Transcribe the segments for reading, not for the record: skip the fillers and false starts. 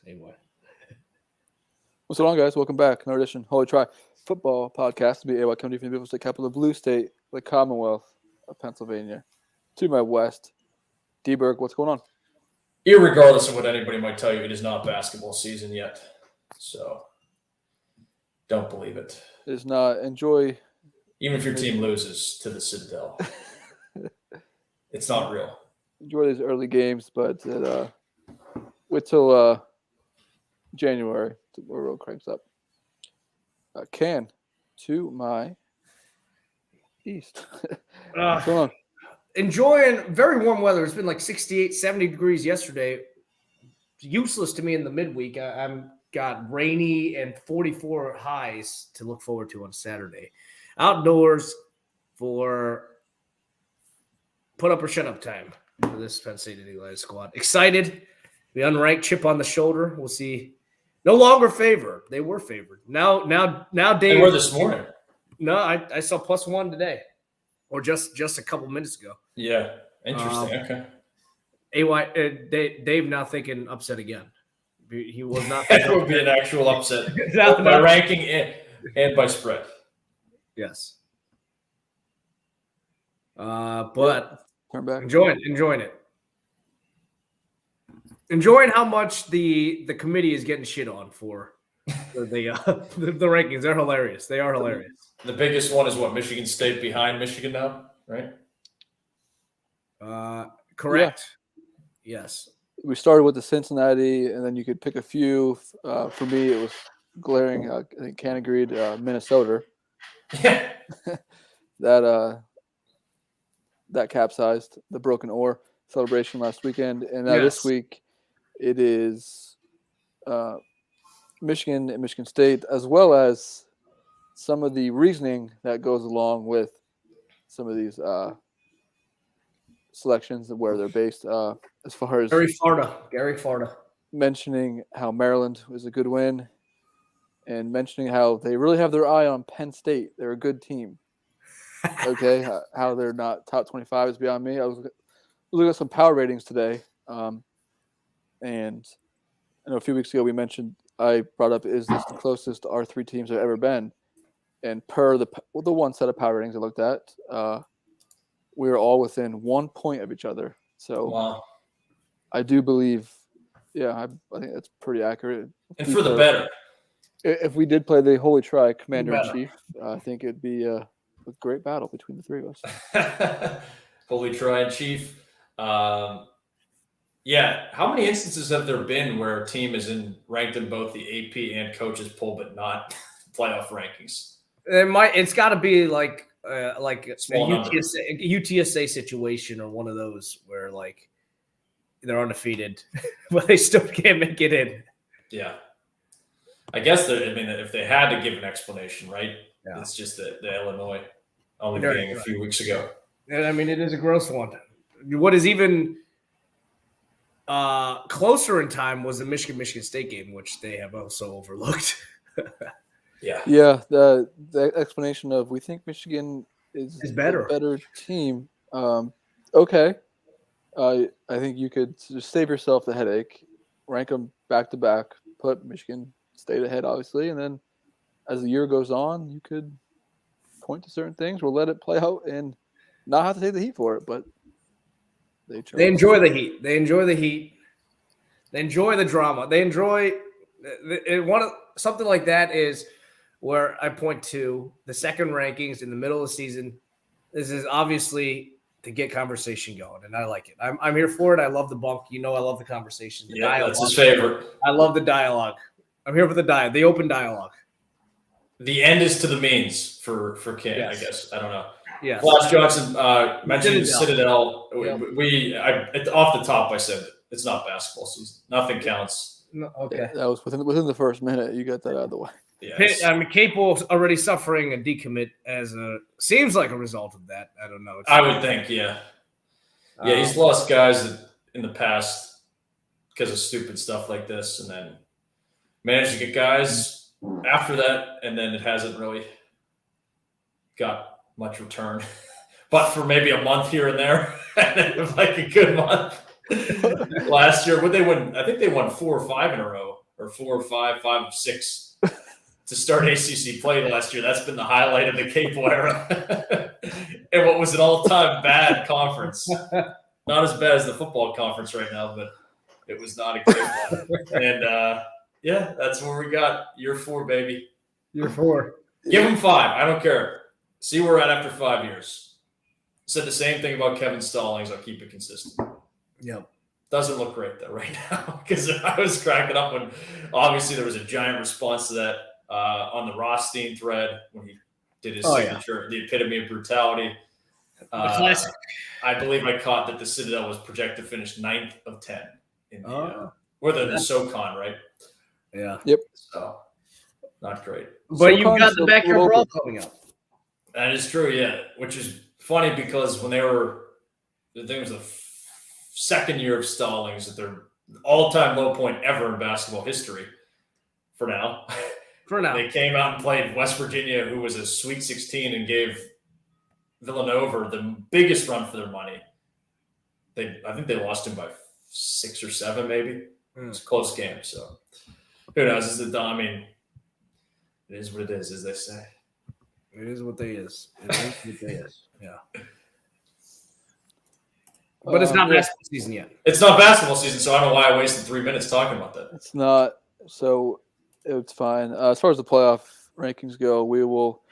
Anyway. What's going on, guys? Welcome back. Another edition Holy Try Football Podcast to be AY coming from the People's State capital, Blue State, the Commonwealth of Pennsylvania. To my west, D-Berg, what's going on? Irregardless of what anybody might tell you, it is not basketball season yet. So don't believe it. It is not. Enjoy. Even if your team loses to the Citadel, it's not real. Enjoy these early games, but wait till January where it cranks up. To my east. What's going on? Enjoying very warm weather. It's been like 68, 70 degrees yesterday. It's useless to me in the midweek. I'm got rainy and 44 highs to look forward to on Saturday. Outdoors for put up or shut up time for this Penn State United squad. Excited. The unranked chip on the shoulder. We'll see. No longer favored. They were favored. Now, Dave. They were this morning. No, I saw +1 today, or just a couple minutes ago. Yeah, interesting. Okay. Dave now thinking upset again. He was not. That would be an actual upset by ranking and by spread. Yes. But Turn back. Enjoying it. Enjoying how much the committee is getting shit on for the rankings. They're hilarious. They are hilarious. The biggest one is what, Michigan State behind Michigan now, right? Correct. Yeah. Yes. We started with the Cincinnati, and then you could pick a few. For me, it was glaring. I think Ken agreed. Minnesota. Yeah. That capsized the Broken Oar celebration last weekend, and this week it is Michigan and Michigan State, as well as some of the reasoning that goes along with some of these selections and where they're based. As far as Gary Farda mentioning how Maryland was a good win, and mentioning how they really have their eye on Penn State. They're a good team. Okay, how they're not top 25 is beyond me. I was looking at some power ratings today, and I know a few weeks ago I brought up, is this the closest our three teams have ever been? And per the one set of power ratings I looked at, we were all within 1 point of each other. So wow. I do believe, I think that's pretty accurate. And for the better. If we did play the Holy Try Commander-in-Chief, I think it'd be a great battle between the three of us. Holy Try and Chief. How many instances have there been where a team is ranked in both the AP and coaches poll, but not playoff rankings? It's got to be like a Small UTSA situation, or one of those where like they're undefeated, but they still can't make it in. Yeah, I guess if they had to give an explanation, right? Yeah. It's just the Illinois only being a few weeks ago. And it is a gross one. What is even closer in time was the Michigan State game, which they have also overlooked. Yeah. The explanation of we think Michigan is better. A better team. Okay. I think you could just save yourself the headache, rank them back to back, put Michigan State ahead, obviously, and then as the year goes on, you could point to certain things. We'll let it play out and not have to take the heat for it, but they enjoy the heat. They enjoy the heat. They enjoy the drama. They enjoy something like that is where I point to the second rankings in the middle of the season. This is obviously to get conversation going, and I like it. I'm here for it. I love the bunk. I love the conversation. The dialogue. That's his favorite. I love the dialogue. I'm here for the open dialogue. The end is to the means for King, yes. I guess. I don't know. Yeah. Flash Johnson mentioned Citadel. Yep. Off the top, I said it's not basketball season. Nothing counts. No, okay. That was within the first minute. You got that out of the way. Yes. Capel's already suffering a decommit seems like a result of that. I don't know. I would think, yeah. Yeah, he's lost guys in the past because of stupid stuff like this, and then managed to get guys after that, and then it hasn't really got much return. But for maybe a month here and there, like a good month. Last year, would they win? I think they won 4 or 5 in a row, or 4 or 5, 5 or 6 to start ACC play last year. That's been the highlight of the Capo era. And what was an all-time bad conference. Not as bad as the football conference right now, but it was not a great one. And yeah, that's where we got year 4, baby. Year 4. Give them 5. I don't care. See where we're at after 5 years. Said the same thing about Kevin Stallings. I'll keep it consistent. Yep. Doesn't look great though right now, because I was cracking up when obviously there was a giant response to that on the Rothstein thread when he did his signature, the epitome of brutality. Classic. I believe I caught that the Citadel was projected to finish 9th of 10 in the the SoCon, right? Yeah. Yep. So not great. But you've got the backyard brawl coming up. That is true, yeah. Which is funny because when they were, I think it was the second year of Stallings at their all-time low point ever in basketball history. For now. They came out and played West Virginia, who was a Sweet 16, and gave Villanova the biggest run for their money. I think they lost him by 6 or 7, maybe. It was a close game, so who knows? It is what it is, as they say. It is what they is. It is what they is. Yeah. But it's not basketball season yet. It's not basketball season, so I don't know why I wasted 3 minutes talking about that. It's not. So it's fine. As far as the playoff rankings go, we will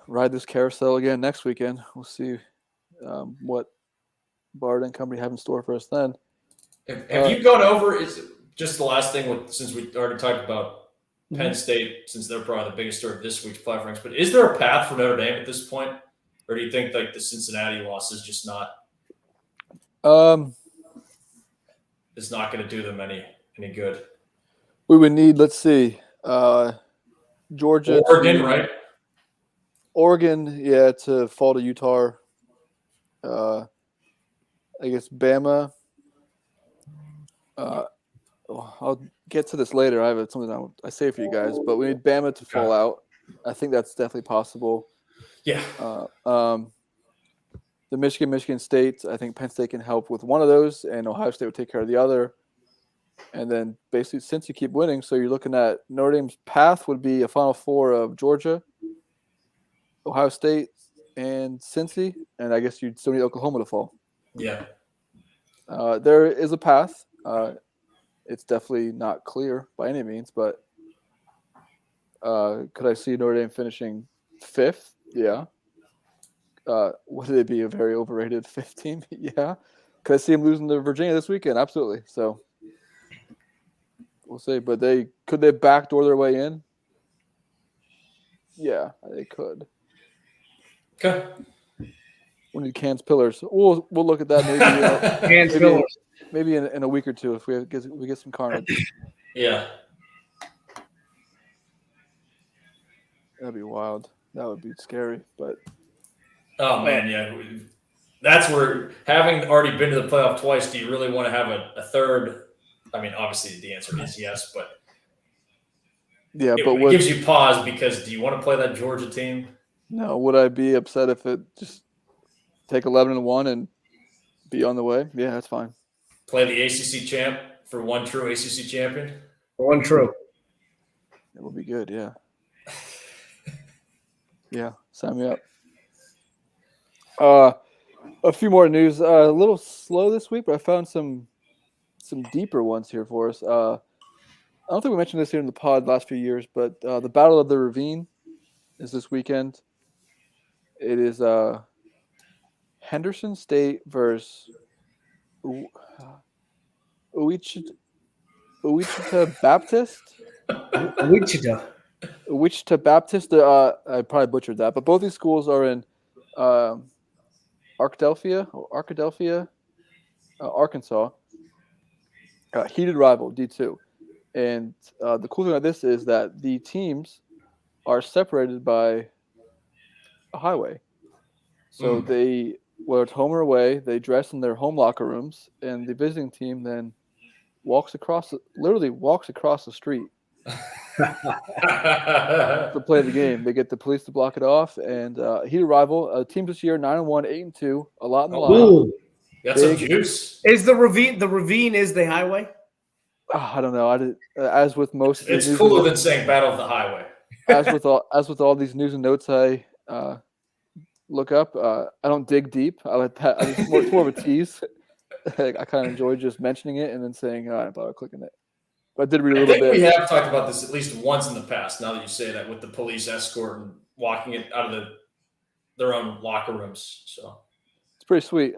ride this carousel again next weekend. We'll see what Bard and company have in store for us then. Have you gone over, is just the last thing, since we already talked about Penn State, since they're probably the biggest story of this week's playoff rankings, but is there a path for Notre Dame at this point? Or do you think like the Cincinnati loss is just not it's not going to do them any good? We would need, let's see, Georgia. Oregon, right? Oregon, yeah, to fall to Utah. I guess Bama. I'll get to this later. I have something I say for you guys, but we need Bama to fall out. I think that's definitely possible. Yeah. The Michigan State, I think Penn State can help with one of those, and Ohio State would take care of the other. And then basically, since you keep winning, so you're looking at Notre Dame's path would be a Final Four of Georgia, Ohio State, and Cincy, and I guess you'd still need Oklahoma to fall. Yeah. There is a path. It's definitely not clear by any means, but could I see Notre Dame finishing 5th? Yeah. Would it be a very overrated 5th team? Yeah. Could I see them losing to Virginia this weekend? Absolutely. So we'll see. But could they backdoor their way in? Yeah, they could. Okay. We need Can's pillars. We'll look at that maybe. Maybe in a week or two if we get some carnage. Yeah. That'd be wild. That would be scary, but. Oh man, yeah. That's where, having already been to the playoff twice, do you really want to have a third? I mean, obviously the answer is yes, but yeah, it gives you pause because do you want to play that Georgia team? No. Would I be upset if it just take 11-1 and be on the way? Yeah, that's fine. Play the ACC champ for one true ACC champion? One true. It will be good, yeah. Yeah, sign me up. A few more news. A little slow this week, but I found some deeper ones here for us. I don't think we mentioned this here in the pod the last few years, but the Battle of the Ravine is this weekend. It is Henderson State versus Wichita Baptist. Wichita Baptist. I probably butchered that, but both these schools are in Arkadelphia, Arkansas. Heated rival, D2. And the cool thing about this is that the teams are separated by a highway. So they, whether it's home or away, they dress in their home locker rooms, and the visiting team then literally walks across the street to play the game. They get the police to block it off, and heated rival. Teams this year 9-1, 8-2, a lot in the line. Got some juice. Is the ravine is the highway? Oh, I don't know. As with most of It's cooler than saying Battle of the Highway. as with all these news and notes I look up, I don't dig deep. I let that. It's more of a tease. I kind of enjoy just mentioning it and then saying, "All right, I'm clicking it." But I did read a little bit. We have talked about this at least once in the past. Now that you say that, with the police escort and walking it out of their own locker rooms, so it's pretty sweet.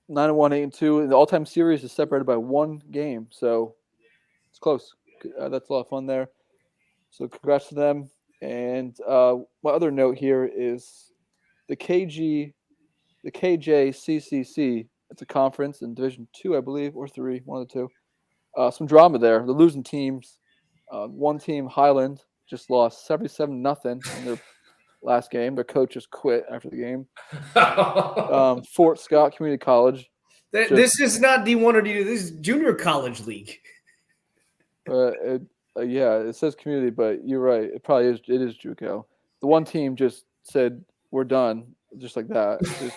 9-1, 8-2. And the all-time series is separated by one game, so it's close. That's a lot of fun there. So congrats to them. And my other note here is the KJCCC. It's a conference in Division 2, I believe, or 3, one of the two. Some drama there. The losing teams. One team, Highland, just lost 77-0 in their last game. Their coach just quit after the game. Fort Scott Community College. This is not D1 or D2. This is junior college league. Yeah, it says community, but you're right. It probably is. It is JUCO. The one team just said, "We're done," just like that. Just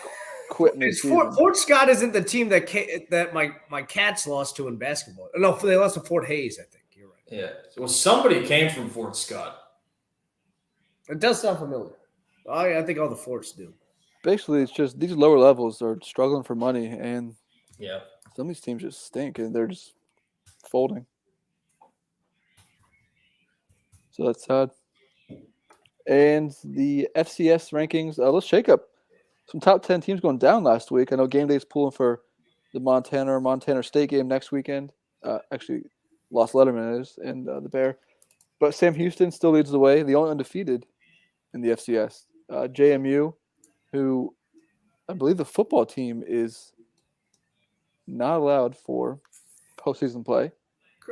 quit mid-season. Fort Scott isn't the team that my Cats lost to in basketball. No, they lost to Fort Hayes, I think. You're right. Yeah. Well, somebody came from Fort Scott. It does sound familiar. I think all the forts do. Basically, it's just these lower levels are struggling for money, and some of these teams just stink, and they're just folding. So that's sad. And the FCS rankings, let's shake up. Some top 10 teams going down last week. I know Game Day's pulling for the Montana State game next weekend. Actually, Lost Letterman is, and the Bear. But Sam Houston still leads the way. The only undefeated in the FCS. JMU, who I believe the football team is not allowed for postseason play.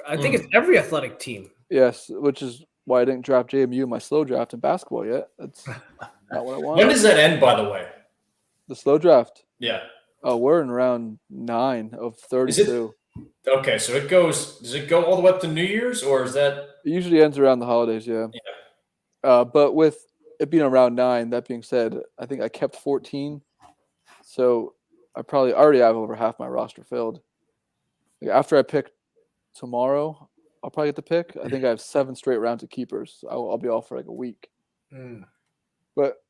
I think it's every athletic team. Yes, which is why I didn't draft JMU in my slow draft in basketball yet. That's not what I want. When does that end, by the way? The slow draft? Yeah. Oh, we're in round 9 of 32. Okay, so does it go all the way up to New Year's, or is that? It usually ends around the holidays, yeah. But with it being around 9, that being said, I think I kept 14. So I probably already have over half my roster filled. Like after I pick tomorrow, I'll probably get the pick. I think I have 7 straight rounds of keepers. So I'll be off for like a week. But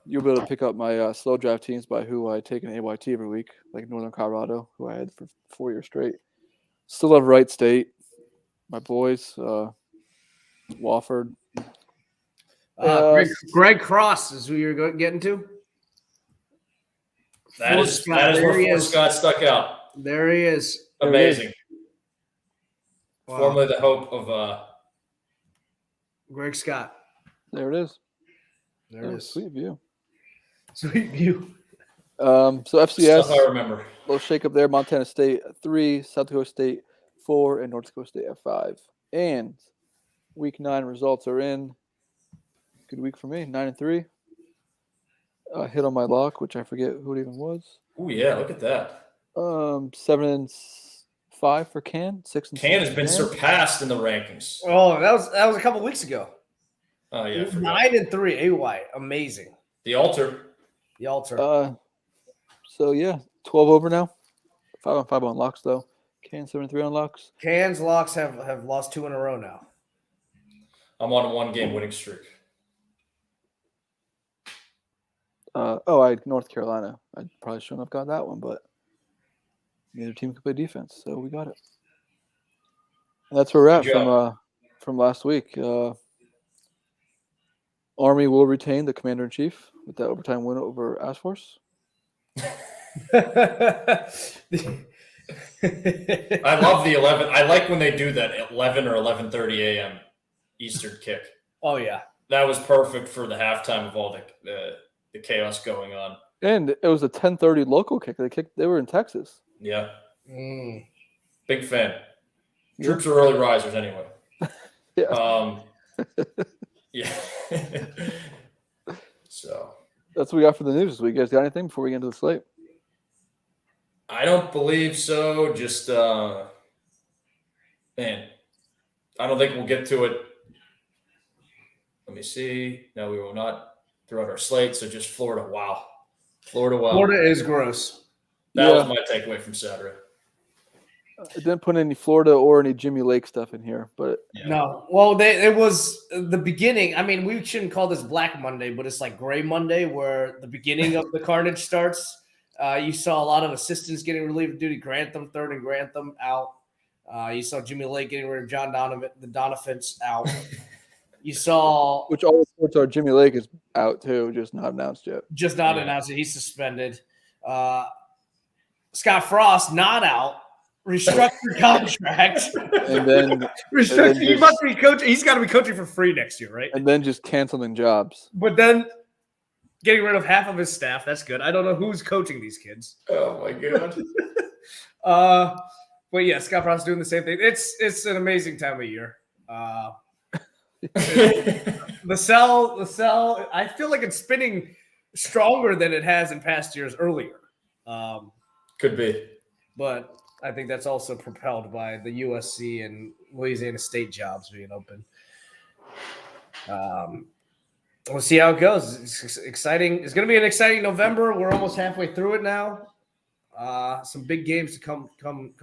you'll be able to pick up my slow draft teams by who I take in AYT every week, like Northern Colorado, who I had for 4 years straight. Still have Wright State, my boys, Wofford. Greg Cross is who you're getting to? That is where Fort Scott stuck out. There he is. Amazing. Wow. Formerly the hope of Greg Scott. There it is. There it is. Sweet view. Sweet view. So FCS, stuff I remember. Little shake up there. Montana State at 3, South Dakota State 4, and North Dakota State at 5. And week 9 results are in. Good week for me. 9-3. Hit on my lock, which I forget who it even was. Oh yeah, look at that. 7-5 for Can. 6-6. Can has been surpassed in the rankings. Oh, that was a couple weeks ago. Oh yeah, 9-3. AY, amazing. The altar. So yeah, 12 over now. 5-5 on locks though. Can 7-3 on locks. Can's locks have lost 2 in a row now. I'm on a 1-game winning streak. I had North Carolina. I probably shouldn't have got that one, but neither team could play defense, so we got it. And that's where we're at from last week. Army will retain the commander-in-chief with that overtime win over Ask Force. I love the 11. I like when they do that 11 or 11:30 a.m. Eastern kick. Oh yeah, that was perfect for the halftime of all the chaos going on. And it was a 10:30 local kick. They were in Texas. Yeah. Big fan. Troops are early risers anyway. Yeah. Yeah. So that's what we got for the news this week. You guys got anything before we get into the slate? I don't believe so. Just man, I don't think we'll get to it. Let me see. No, we will not throughout our slate. So just Florida. Wow. Florida. Wow. Florida is gross. That was my takeaway from Saturday. I didn't put any Florida or any Jimmy Lake stuff in here, but no. Well, it was the beginning. I mean, we shouldn't call this Black Monday, but it's like Gray Monday, where the beginning of the carnage starts. You saw a lot of assistants getting relieved of duty. Grantham, third and Grantham out. You saw Jimmy Lake getting rid of John Donovan. The Donovans out. You saw, which all reports are Jimmy Lake is out too, just not announced yet. Just not announced that he's suspended. Scott Frost not out. Restructured contract, and then restructured. He must be coaching. He's got to be coaching for free next year, right? And then just canceling jobs. But then getting rid of half of his staff. That's good. I don't know who's coaching these kids. Oh my god. But yeah, Scott Frost doing the same thing. It's an amazing time of year. The cell. I feel like it's spinning stronger than it has in past years earlier. Could be, but I think that's also propelled by the USC and Louisiana State jobs being open. We'll see how it goes. It's exciting. It's going to be an exciting November. We're almost halfway through it now. Some big games to come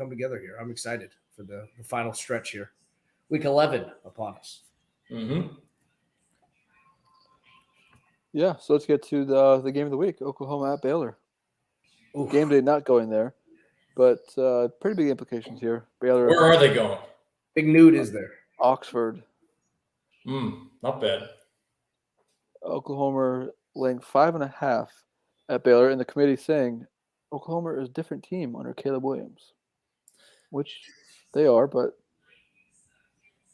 together here. I'm excited for the final stretch here. Week 11 upon us. Mm-hmm. Yeah, so let's get to the game of the week, Oklahoma at Baylor. Oof. Game day not going there, but pretty big implications here. Baylor. Where are they going? Big Nude is there. Oxford. Not bad. Oklahoma laying 5.5 at Baylor, and the committee saying Oklahoma is a different team under Caleb Williams, which they are, but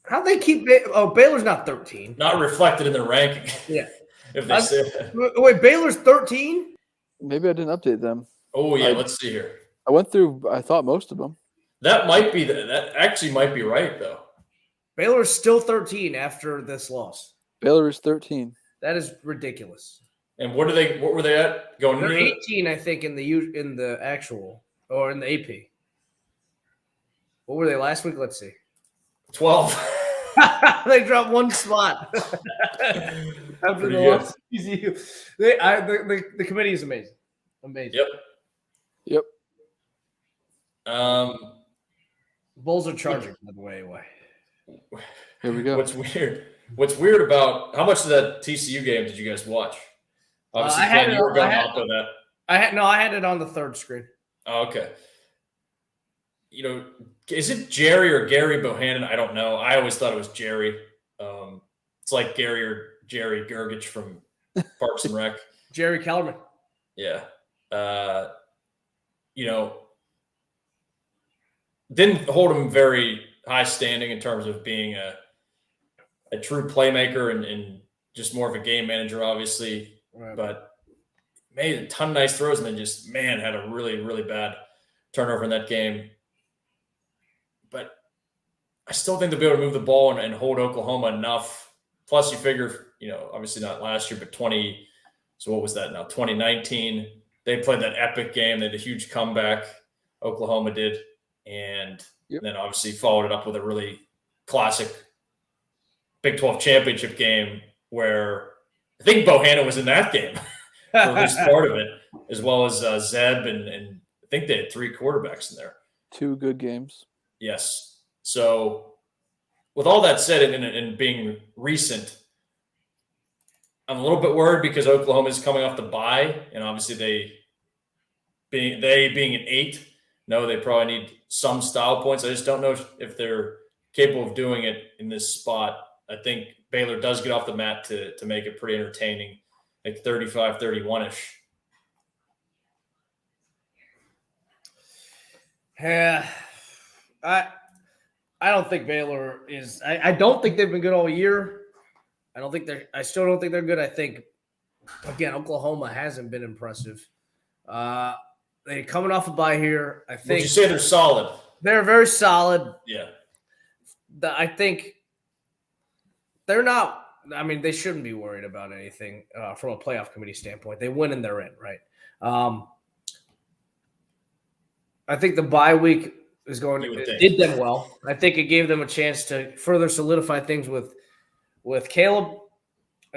how they keep Baylor's not 13. Not reflected in their ranking. Yeah. If they say that. Wait, Baylor's 13? Maybe I didn't update them. Oh yeah, let's see here. I went through. I thought most of them. That might be that actually might be right though. Baylor is still 13 after this loss. Baylor is 13. That is ridiculous. And what were they at going? They're 18, I think, in the actual or in the AP. What were they last week? Let's see. 12. They dropped one spot after the loss. The committee is amazing. Amazing. Yep. Bulls are charging, by the way. Here we go. What's weird about how much of that TCU game did you guys watch? Obviously, Ken, you were going out on that. I had it on the third screen. Oh, okay. You know, is it Jerry or Gary Bohannon? I don't know. I always thought it was Jerry. It's like Gary or Jerry Gergich from Parks and Rec. Jerry Kellerman. Yeah. Didn't hold him very high standing in terms of being a true playmaker and just more of a game manager, obviously. Right. But made a ton of nice throws and then just, had a really, really bad turnover in that game. But I still think they'll be able to move the ball and hold Oklahoma enough. Plus, you figure, obviously not last year, but 2019, they played that epic game. They had a huge comeback. Oklahoma did. And then obviously followed it up with a really classic Big 12 championship game where I think Bohannon was in that game for at least part of it, as well as Zeb. And I think they had 3 quarterbacks in there. 2 good games. Yes. So with all that said and being recent, I'm a little bit worried because Oklahoma is coming off the bye, and obviously they being an 8, they probably need some style points. I just don't know if they're capable of doing it in this spot. I think Baylor does get off the mat to make it pretty entertaining, like 35-31-ish. Yeah, I don't think Baylor is. I don't think they've been good all year. I still don't think they're good. I think, again, Oklahoma hasn't been impressive. They're coming off a bye here. I think. Would you say they're solid? They're very solid. Yeah. I think they're not. I mean, they shouldn't be worried about anything from a playoff committee standpoint. They win and they're in, right? I think the bye week is did them well. I think it gave them a chance to further solidify things with Caleb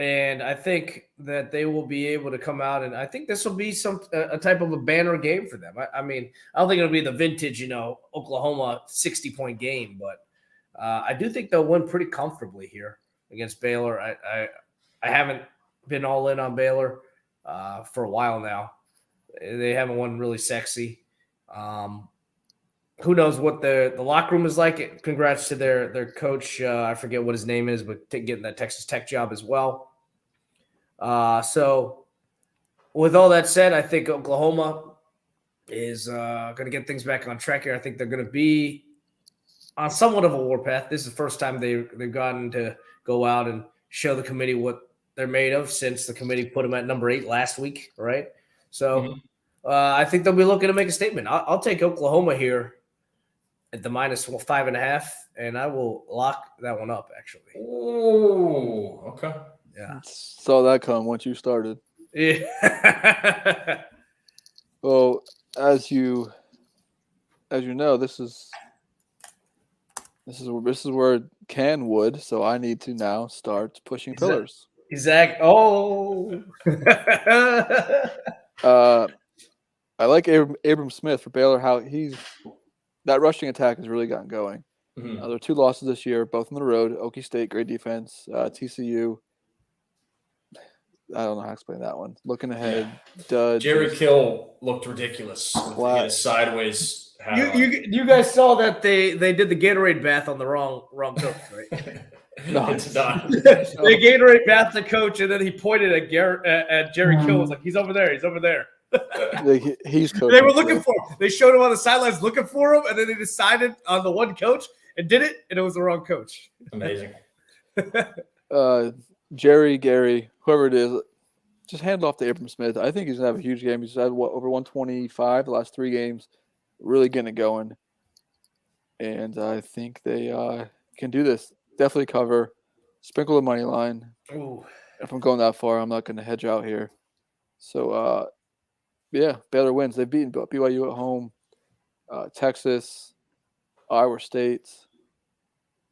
And I think that they will be able to come out, and I think this will be a type of a banner game for them. I mean, I don't think it'll be the vintage, Oklahoma 60-point game, but I do think they'll win pretty comfortably here against Baylor. I haven't been all in on Baylor for a while now. They haven't won really sexy. Who knows what the locker room is like? Congrats to their coach. I forget what his name is, but getting that Texas Tech job as well. So with all that said, I think Oklahoma is going to get things back on track here. I think they're going to be on somewhat of a warpath. This is the first time they've gotten to go out and show the committee what they're made of since the committee put them at number 8 last week, right? So I think they'll be looking to make a statement. I'll take Oklahoma here at the minus 5.5, and I will lock that one up, actually. Oh, okay. Yeah. Saw that come once you started. Yeah. Well, as you know, this is where Can would, so I need to now start pushing pillars. Zach. Oh. I like Abram Smith for Baylor. How that rushing attack has really gotten going. Mm-hmm. There are 2 losses this year, both on the road. Okie State, great defense. TCU. I don't know how to explain that one. Looking ahead, dud. Jerry Kill looked ridiculous. With the sideways. You guys saw that they did the Gatorade bath on the wrong coach, right? No, it's not. They Gatorade bath the coach, and then he pointed at Jerry Kill. Was like, he's over there. He's over there. He's coaching. They were looking for him. They showed him on the sidelines looking for him, and then they decided on the one coach and did it, and it was the wrong coach. Amazing. Jerry, Gary, whoever it is, just hand it off to Abram Smith. I think he's going to have a huge game. He's had over 125 the last 3 games, really getting it going. And I think they can do this. Definitely cover, sprinkle the money line. Ooh. If I'm going that far, I'm not going to hedge out here. So, yeah, Baylor wins. They've beaten BYU at home, Texas, Iowa State.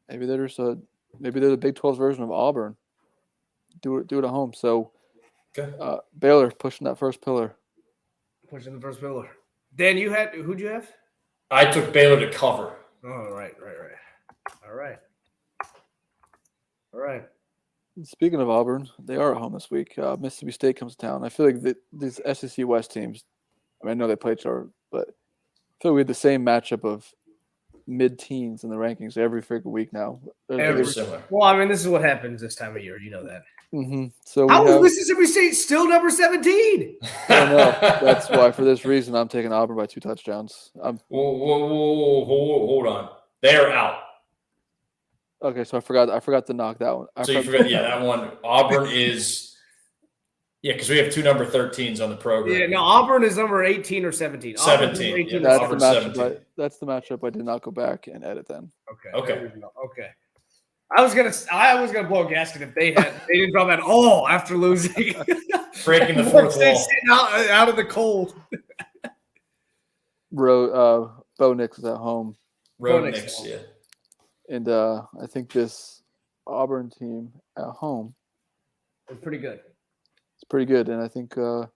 Maybe they're the Big 12's version of Auburn. Do it at home. So, okay. Baylor pushing that first pillar. Pushing the first pillar. Dan, who'd you have? I took Baylor to cover. Oh, right. All right. Speaking of Auburn, they are at home this week. Mississippi State comes to town. I feel like these SEC West teams, I know they play each other, but I feel like we had the same matchup of mid-teens in the rankings every freaking week now. Every similar. Well, I mean, this is what happens this time of year. You know that. Mm-hmm. So how is Mississippi State still number 17? I don't know. That's why, for this reason, I'm taking Auburn by 2 touchdowns. Whoa, hold on. They're out. Okay, so I forgot to knock that one. You forgot, that one. Auburn is, because we have 2 number 13s on the program. Yeah, no, Auburn is number 18 or 17. 17. 18 that's Auburn the matchup. 17. That's the matchup I did not go back and edit then. Okay. I was gonna blow a gasket if they didn't drop at all after losing. Breaking the fourth wall. Sitting out of the cold. Bo Nix is at home. Road Nix, yeah. And I think this Auburn team at home is pretty good. It's pretty good, and I think. And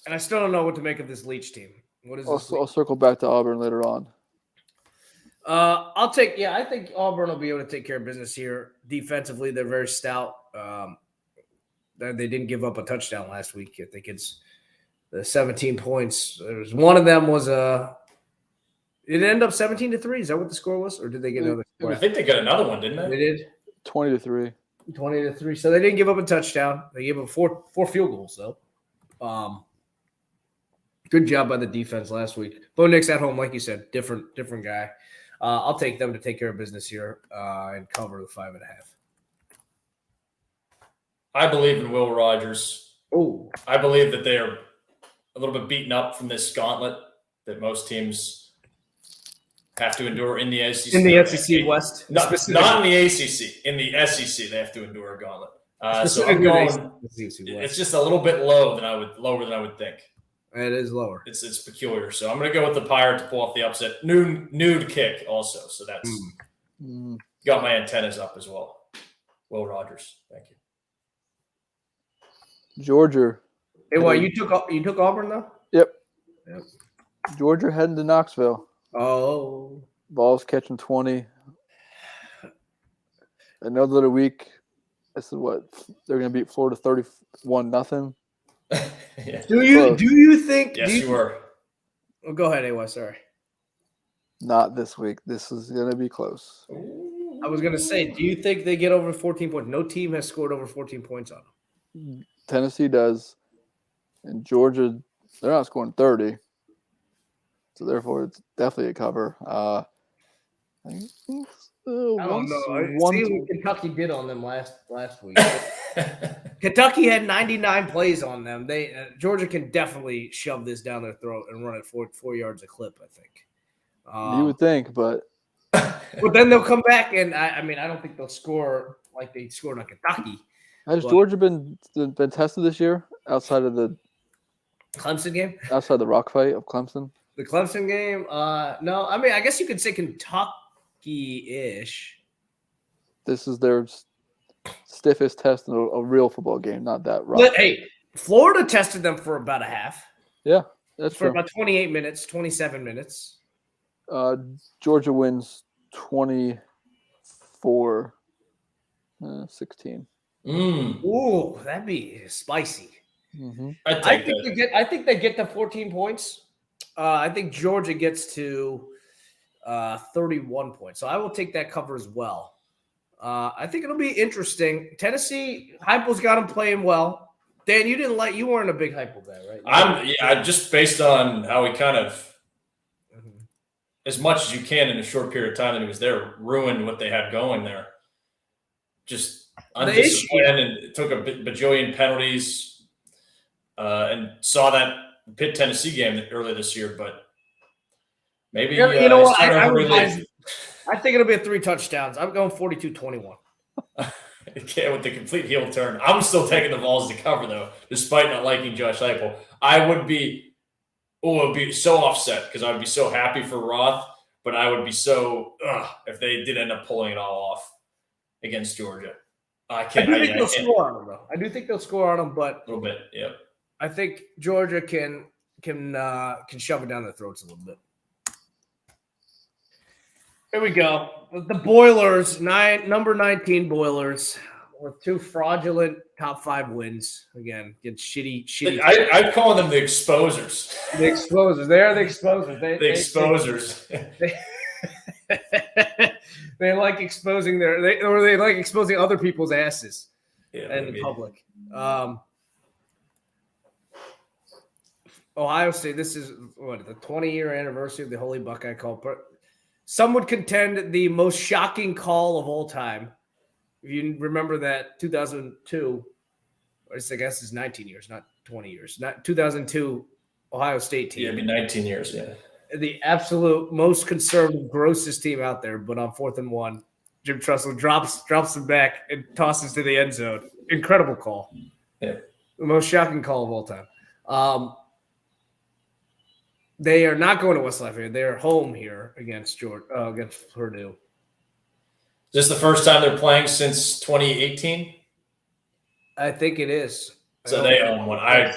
I still don't know what to make of this Leach team. What is this? I'll circle back to Auburn later on. I think Auburn will be able to take care of business here. Defensively, they're very stout. They didn't give up a touchdown last week. I think it's the 17 points. One of them was It ended up 17-3. Is that what the score was, or did they get another score? I think they got another one, didn't they? They did. 20-3. 20-3. So they didn't give up a touchdown. They gave up four field goals, though. Good job by the defense last week. Bo Nix at home, like you said, different guy. I'll take them to take care of business here and cover the 5.5. I believe in Will Rogers. Oh, I believe that they are a little bit beaten up from this gauntlet that most teams have to endure in the SEC. In the SEC West? Not in the ACC. In the SEC, they have to endure a gauntlet. So I'm going – it's just a little bit lower than I would think. It is lower. It's peculiar. So I'm going to go with the Pirate to pull off the upset. Nude kick also. So that's got my antennas up as well. Will Rogers. Thank you. Georgia. Hey, well, you took Auburn though? Yep. Yep. Georgia heading to Knoxville. Oh. Vols catching 20. Another week. This is what they're going to beat Florida 31-0. Yeah. Do you think? Yes, you were. Oh, go ahead, AY. Sorry. Not this week. This is going to be close. I was going to say, do you think they get over 14 points? No team has scored over 14 points on them. Tennessee does. And Georgia, they're not scoring 30. So, therefore, it's definitely a cover. I don't know. See what Kentucky did on them last week. Kentucky had 99 plays on them. Georgia can definitely shove this down their throat and run it 4 yards a clip, I think. You would think, but but then they'll come back, and I don't think they'll score like they scored on Kentucky. Has Georgia been tested this year outside of the Clemson game? Outside the rock fight of Clemson? The Clemson game? No. I mean, I guess you could say Kentucky-ish. This is their stiffest test in a real football game, not that rock. But, hey, Florida tested them for about a half. Yeah, that's for about 28 minutes, 27 minutes. Georgia wins 24-16. Ooh, that'd be spicy. Mm-hmm. I think they get to 14 points. I think Georgia gets to 31 points. So I will take that cover as well. I think it'll be interesting. Tennessee, Heupel's got them playing well. Dan, you weren't a big Heupel guy, right? Just based on how he kind of, as much as you can in a short period of time that he was there, ruined what they had going there. Just undisciplined and took a bajillion penalties, and saw that Pitt Tennessee game earlier this year. But maybe you know what? I think it'll be 3 touchdowns. I'm going 42-21. Yeah, with the complete heel turn. I'm still taking the Vols to cover though, despite not liking Josh Heupel. I would be. Oh, it would be so offset because I would be so happy for Roth, but I would be so if they did end up pulling it all off against Georgia. I do think they'll score on them, though. I do think they'll score on them, but a little bit, yeah. I think Georgia can shove it down their throats a little bit. Here we go. The Boilers, number 19 Boilers, with 2 fraudulent top 5 wins. Again, against shitty. I'd call them the exposers. The exposers. They are the exposers. The exposers. They like exposing they like exposing other people's asses in public. Ohio State. This is the 20-year anniversary of the Holy Buckeye call. Some would contend the most shocking call of all time. If you remember that 2002, I guess it's 19 years, not 20 years. Not 2002 Ohio State team. Yeah, it'd be 19 years, yeah. The absolute most conservative, grossest team out there. But on 4th and 1, Jim Tressel drops them back and tosses to the end zone. Incredible call. Yeah. The most shocking call of all time. They are not going to West Lafayette. They are home here against Purdue. Is this the first time they're playing since 2018? I think it is. So they own one. A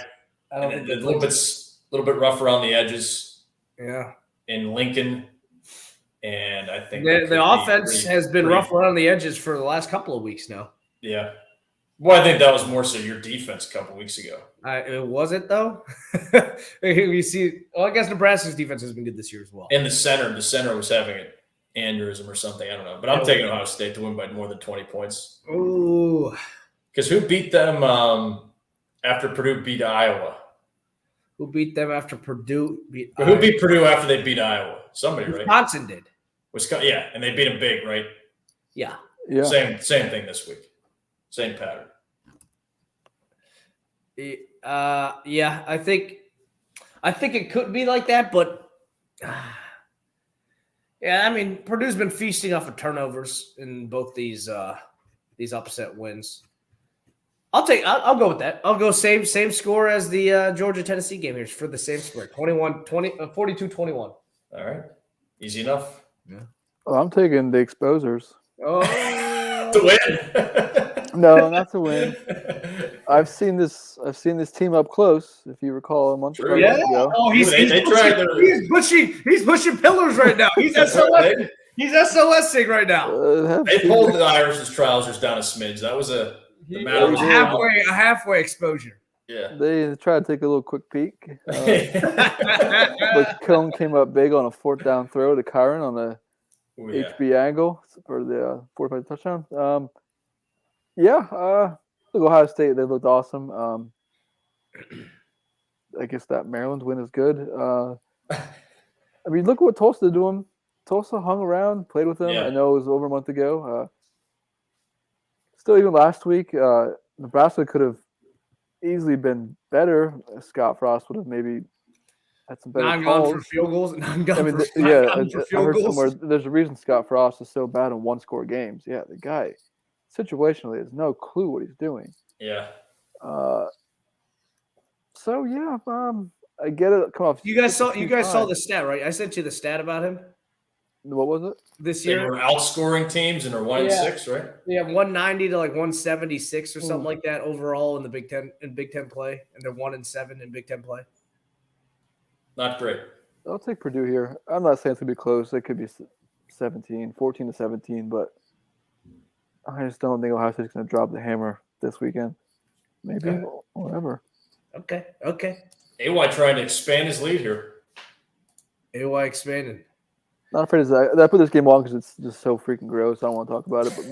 little bit rough around the edges. Yeah. In Lincoln, and I think the offense has been rough around the edges for the last couple of weeks now. Yeah. Well, I think that was more so your defense a couple of weeks ago. Was it though? You see, I guess Nebraska's defense has been good this year as well. And the center was having an aneurysm or something. I don't know, but I'm taking Ohio State to win by more than 20 points. Ooh. Because who beat them after Purdue beat Iowa? Who beat them after Purdue beat Iowa? Who beat Purdue after they beat Iowa? Somebody, right? Wisconsin did. Yeah, and they beat them big, right? Yeah. Same thing this week. Same pattern. Yeah, I think it could be like that, but yeah, I mean, Purdue's been feasting off of turnovers in both these upset wins. I'll go with that. I'll go same score as the Georgia Tennessee game here for the same score. 42-21. All right. Easy enough. Yeah. Well, I'm taking the exposers. Oh. To win? No, not to win. I've seen this team up close. If you recall, a month True. ago. Oh, he's pushing pillars right now. He's SOS. He's SOSing right now. They pulled the Irish's trousers down a smidge. That was a halfway exposure. Yeah. They tried to take a little quick peek. But Cone came up big on a 4th down throw to Kyron on the HB angle for the 4-5 touchdown. Look, Ohio State, they looked awesome. I guess that Maryland win is good. I mean, look at what Tulsa did to them. Tulsa hung around, played with them. Yeah. I know it was over a month ago. Still, even last week, Nebraska could have easily been better. Scott Frost would have maybe had some better calls. For field goals. I heard somewhere there's a reason Scott Frost is so bad in 1-score games. Yeah, the guy situationally has no clue what he's doing. Yeah. I get it. Come off. You guys saw the stat, right? I sent you the stat about him. What was it? This year they were outscoring teams and are 1-6, right? Yeah, 190 to like 176 or something like that overall in the Big Ten play, and they're 1-7 in Big Ten play. Not great. I'll take Purdue here. I'm not saying it's gonna be close. It could be 14 to 17, but I just don't think Ohio State's gonna drop the hammer this weekend. Maybe whatever. Okay. AY trying to expand his lead here. AY expanding. Not afraid of that. I put this game on because it's just so freaking gross. I don't want to talk about it. But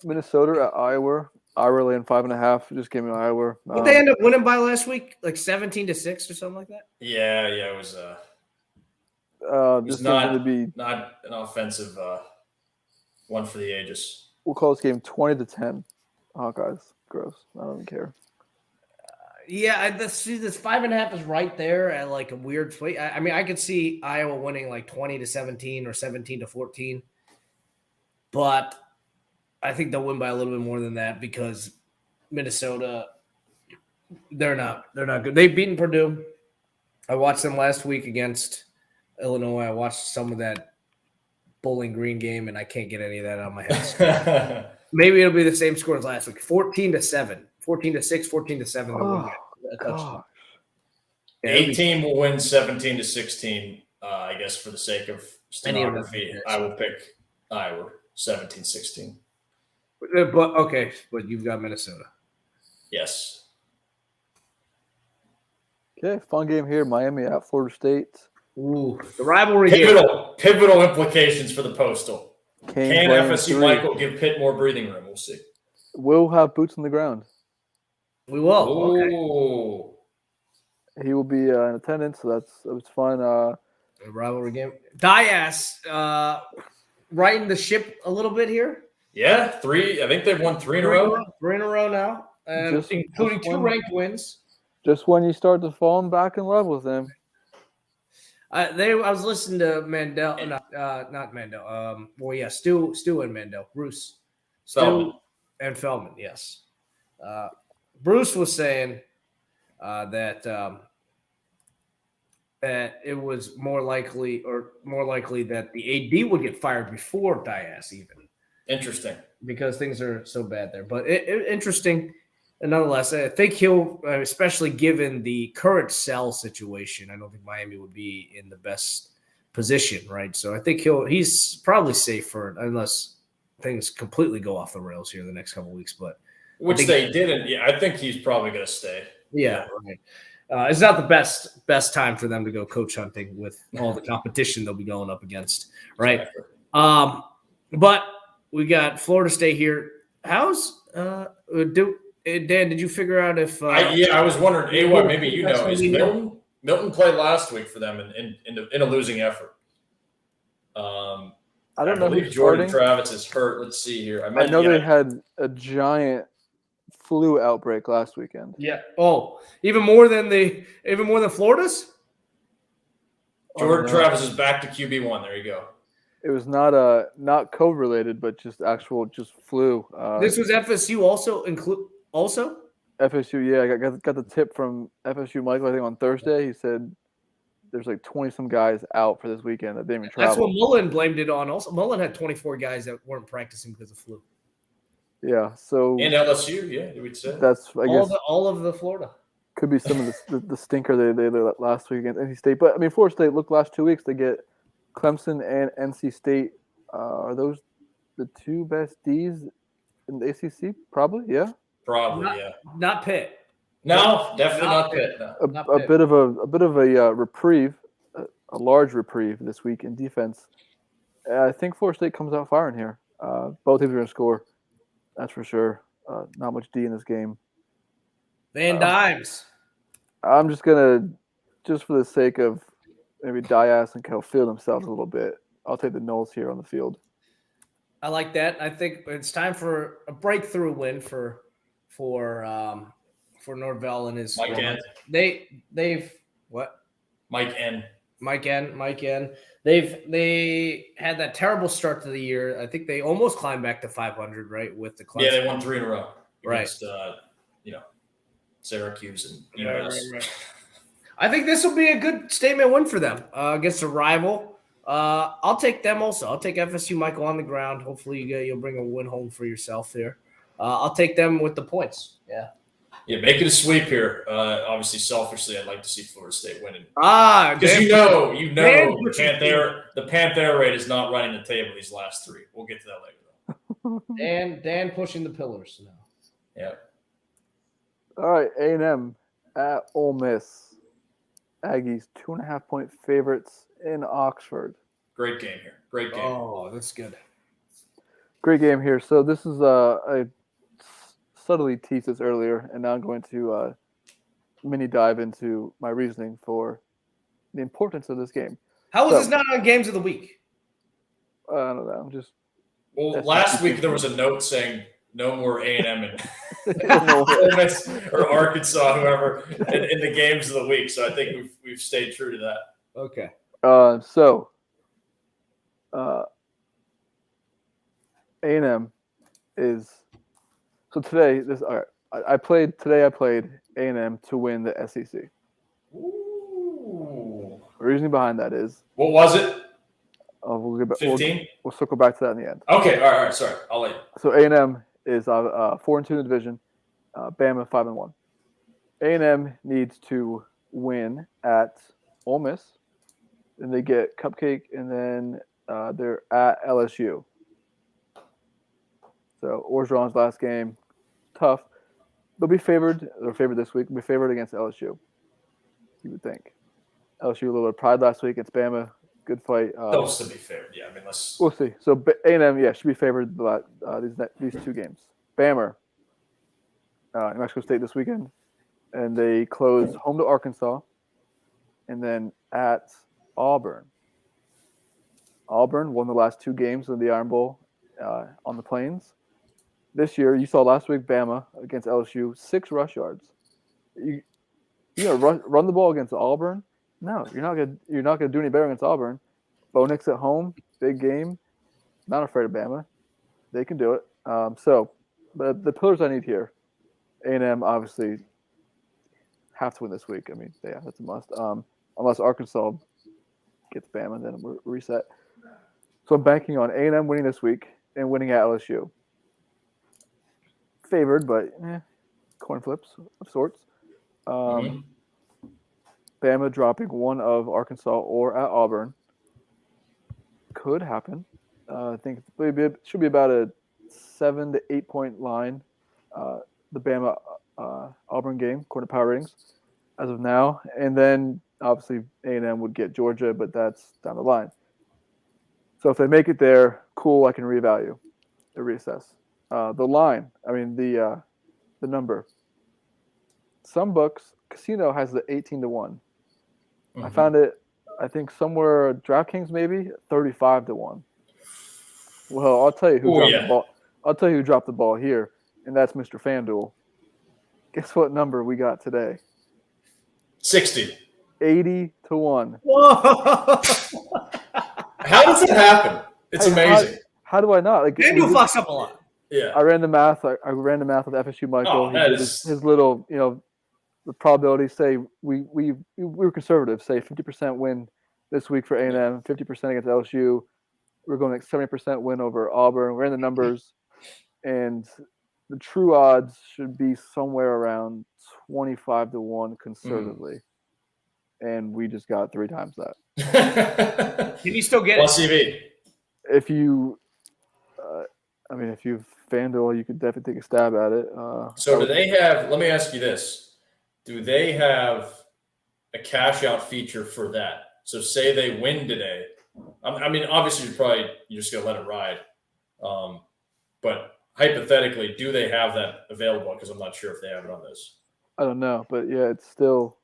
Minnesota at Iowa. Iowa laying 5.5. Just gave me Iowa. Did they end up winning by last week? Like 17-6 or something like that? Yeah. It was this not going to be not an offensive one for the ages. We'll call this game 20-10. Hawkeyes. Gross. I don't even care. This 5.5 is right there at like a weird play. I mean, I could see Iowa winning like 20-17 or 17-14, but I think they'll win by a little bit more than that because Minnesota, they're not good. They've beaten Purdue. I watched them last week against Illinois. I watched some of that Bowling Green game, and I can't get any of that out of my head. Maybe it'll be the same score as last week: 14-7. 14-6, 14-7. Gosh. A team will win 17-16. I guess for the sake of stenography, I will pick Iowa 17-16. But you've got Minnesota. Yes. Okay, fun game here. Miami at Florida State. Ooh, the rivalry. Pivotal implications for the Postal. Can FSU Michael give Pitt more breathing room? We'll see. We'll have boots on the ground. We will. Okay. He will be in attendance, so it's fun. A rivalry game. Diaz righting the ship a little bit here. Yeah, 3. I think they've won 3 in a row. 3 in a row now, including 2 ranked wins. Just when you start to fall back in love with them. I was listening to Mandel, not Mandel. Stu and Mandel, Bruce, Stu and Feldman. Yes, Bruce was saying that it was more likely that the AD would get fired before Diaz even. Interesting, because things are so bad there. But interesting. And nonetheless, I think he'll, especially given the current sell situation, I don't think Miami would be in the best position, right? So I think he's probably safer unless things completely go off the rails here in the next couple of weeks. But which they didn't. Yeah, I think he's probably going to stay. Yeah, right. It's not the best time for them to go coach hunting with all the competition they'll be going up against, right? Exactly. But we got Florida State here. How's Dan, did you figure out if I was wondering, AY, maybe you know, is Milton played last week for them in a losing effort. I don't know if Jordan Travis is hurt. Let's see here. I know they had a giant flu outbreak last weekend. Yeah. Oh, even more than Florida's? Jordan Travis is back to QB1. There you go. It was not COVID related, but just flu. This was FSU also? FSU, yeah. I got the tip from FSU Michael, I think, on Thursday. He said there's like 20-some guys out for this weekend that didn't even travel. That's what Mullen blamed it on also. Mullen had 24 guys that weren't practicing because of flu. Yeah, so And LSU, yeah, we'd say. that's I guess all of the Florida. could be some of the stinker they let last week against NC State. But I mean, Florida State, look, last 2 weeks they get Clemson and NC State. Are those the two best Ds in the ACC? Probably, yeah. Probably, yeah. Not Pitt. No, definitely not Pitt. No. A bit of a reprieve, a large reprieve this week in defense. I think Florida State comes out firing here. Both teams are going to score, that's for sure. Not much D in this game. Van Dimes. I'm just gonna, just for the sake of maybe Dias and Cal feel themselves a little bit, I'll take the Noles here on the field. I like that. I think it's time for a breakthrough win for Norvell and his Mike N. They've what? Mike N. They had that terrible start to the year. I think they almost climbed back to 500, right? With the Clemson. Yeah, they won 3 in a row against right. Syracuse and UMass. Right. I think this will be a good statement win for them against a rival. I'll take them also. I'll take FSU, Michael, on the ground. Hopefully you'll bring a win home for yourself here. I'll take them with the points. Yeah, make it a sweep here. Obviously, selfishly, I'd like to see Florida State winning. Because the Panther rate is not running the table these last 3. We'll get to that later, though. Dan pushing the pillars now. Yeah. All right, A&M at Ole Miss. Aggies 2.5-point favorites in Oxford. Great game here. Great game. Oh, that's good. Great game here. So this is I subtly teased this earlier, and now I'm going to mini dive into my reasoning for the importance of this game. How was this not on Games of the Week? I don't know. Just last week there was a note saying no more A&M and Ole Miss or Arkansas, whoever, in the games of the week. So I think we've stayed true to that. Okay. So A&M is today. All right. I played A&M to win the SEC. Ooh. The reasoning behind that is, what was it? We'll get back. 15. We'll circle back to that in the end. Okay. All right. Sorry. I'll let you. So A&M is 4-2 in the division. Bama 5-1. A&M needs to win at Ole Miss. Then they get Cupcake, and then they're at LSU. So Orgeron's last game, tough. They'll be favored. They're favored this week. They'll be favored against LSU. You would think. LSU a little bit of pride last week against Bama. Good fight. Those to be favored. Yeah, I mean, we'll see. So A&M, should be favored these 2 games. Bama, New Mexico State this weekend, and they close home to Arkansas, and then at Auburn. Auburn won the last 2 games of the Iron Bowl on the Plains. This year, you saw last week Bama against LSU, 6 rush yards. You gonna run the ball against Auburn? No, you're not gonna do any better against Auburn. Bo Nix at home, big game. Not afraid of Bama. They can do it. But the pillars I need here, A&M obviously have to win this week. I mean, yeah, that's a must. Unless Arkansas gets Bama, then we're reset. So I'm banking on A&M winning this week and winning at LSU. Favored, but coin flips of sorts. Bama dropping one of Arkansas or at Auburn could happen. I think it should be about a 7 to 8 point line. The Bama Auburn game, according to power ratings, as of now, and then obviously A&M would get Georgia, but that's down the line. So if they make it there, cool. I can reevaluate, reassess the line. I mean the number. Some books, Casino has the 18-1. I found it, I think somewhere DraftKings maybe 35-1. Well, I'll tell you who dropped the ball. I'll tell you who dropped the ball here, and that's Mr. FanDuel. Guess what number we got today? 60. 80-1. Whoa! How does it happen? It's amazing. How do I not? Like, FanDuel fucks up a lot. Yeah. I ran the math. I ran the math with FSU Michael. He did his little, the probability. Say we were conservative. Say 50% win this week for A&M, 50% against LSU. We're going like 70% win over Auburn. We're in the numbers. and the true odds should be somewhere around 25-1 conservatively, and we just got 3 times that. Can you still get Plus it? EV. If you, if you've FanDuel, you could definitely take a stab at it. So do they have? Let me ask you this: do they have a cash out feature for that? So say they win today. I mean, obviously you're just gonna let it ride. But hypothetically, do they have that available? Because I'm not sure if they have it on this. I don't know, but yeah, it's still.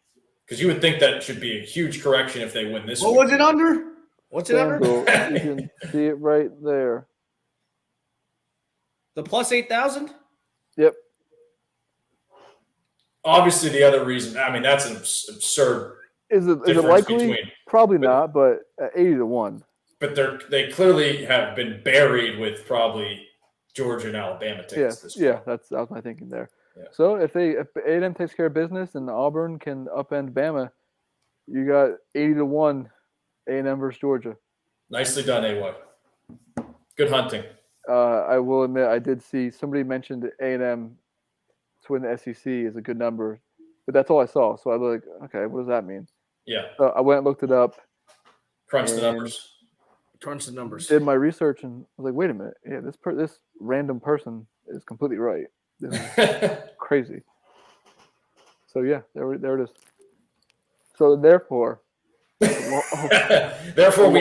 Because you would think that should be a huge correction if they win this. What was it under? What's it under? FanDuel, you can see it right there. The plus 8,000? Yep. Obviously, the other reason. I mean, that's an absurd. Is it likely? Probably not, but 80-1. But they clearly have been buried with probably Georgia and Alabama tickets. This Yeah, that was my thinking there. Yeah. So if A&M takes care of business and Auburn can upend Bama, you got 80-1 A&M versus Georgia. Nicely done, AY. Good hunting. I will admit I did see somebody mentioned A&M to win the SEC is a good number, but that's all I saw. So I was like, okay, what does that mean? Yeah. So I went and looked it up. Crunch the numbers. Crunch the numbers. Did my research and I was like, wait a minute. Yeah, this random person is completely right. This is crazy. So yeah, there it is. So therefore, we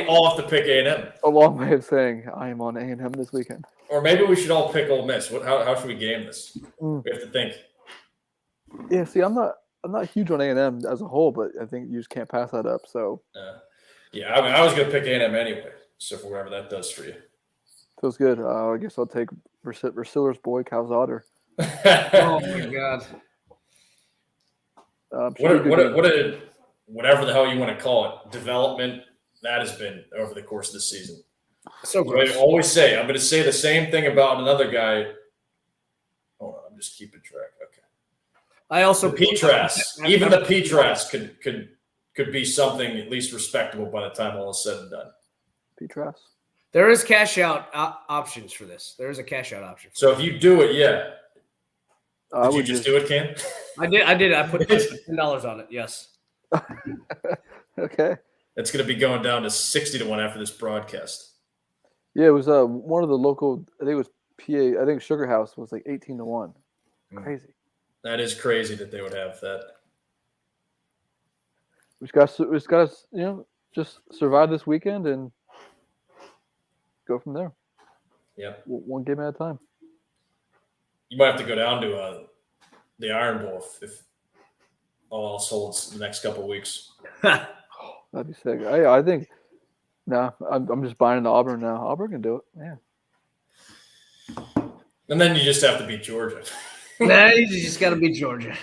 all have to pick A&M. A long way of saying I am on A&M this weekend. Or maybe we should all pick Ole Miss. How should we game this? We have to think. Yeah, see, I'm not huge on A&M as a whole, but I think you just can't pass that up. So yeah, I mean, I was going to pick A&M anyway. So for whatever that does for you, feels good. I guess I'll take Versiller's boy Calzada. Oh my God! Whatever the hell you want to call it, development that has been over the course of the season. So I always say, I'm going to say the same thing about another guy. Hold on, I'm just keeping track. Okay. I also Petras. Even the Petras could be something at least respectable by the time all is said and done. Petras. There is cash out options for this. There is a cash out option. So if you do it, yeah. Did you just do it, Cam? I did. I put $10 on it. Yes. Okay. It's going to be going down to 60-1 after this broadcast. Yeah, it was one of the local. I think it was PA. I think Sugar House was like 18-1. Crazy. That is crazy that they would have that. We just got to just survive this weekend and go from there. Yeah. One game at a time. You might have to go down to the Iron Bowl if all else holds the next couple of weeks. That'd be sick. I think. No, I'm just buying into Auburn now. Auburn can do it. Yeah. And then you just have to beat Georgia. Nah, you just got to beat Georgia.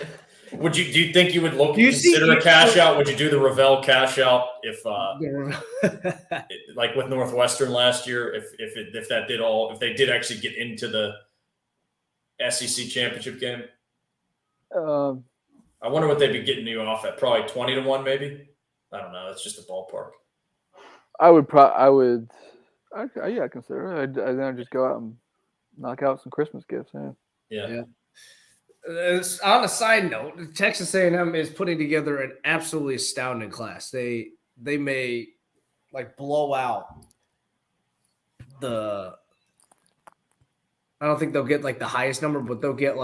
Do you think you would consider a cash out? Would you do the Ravel cash out if like with Northwestern last year? If they did actually get into the SEC championship game? I wonder what they'd be getting you off at. Probably 20-1, maybe. I don't know. It's just a ballpark. I would consider it. I think I'd just go out and knock out some Christmas gifts. Yeah. On a side note, Texas A&M is putting together an absolutely astounding class. They may blow out the. I don't think they'll get the highest number, but they'll get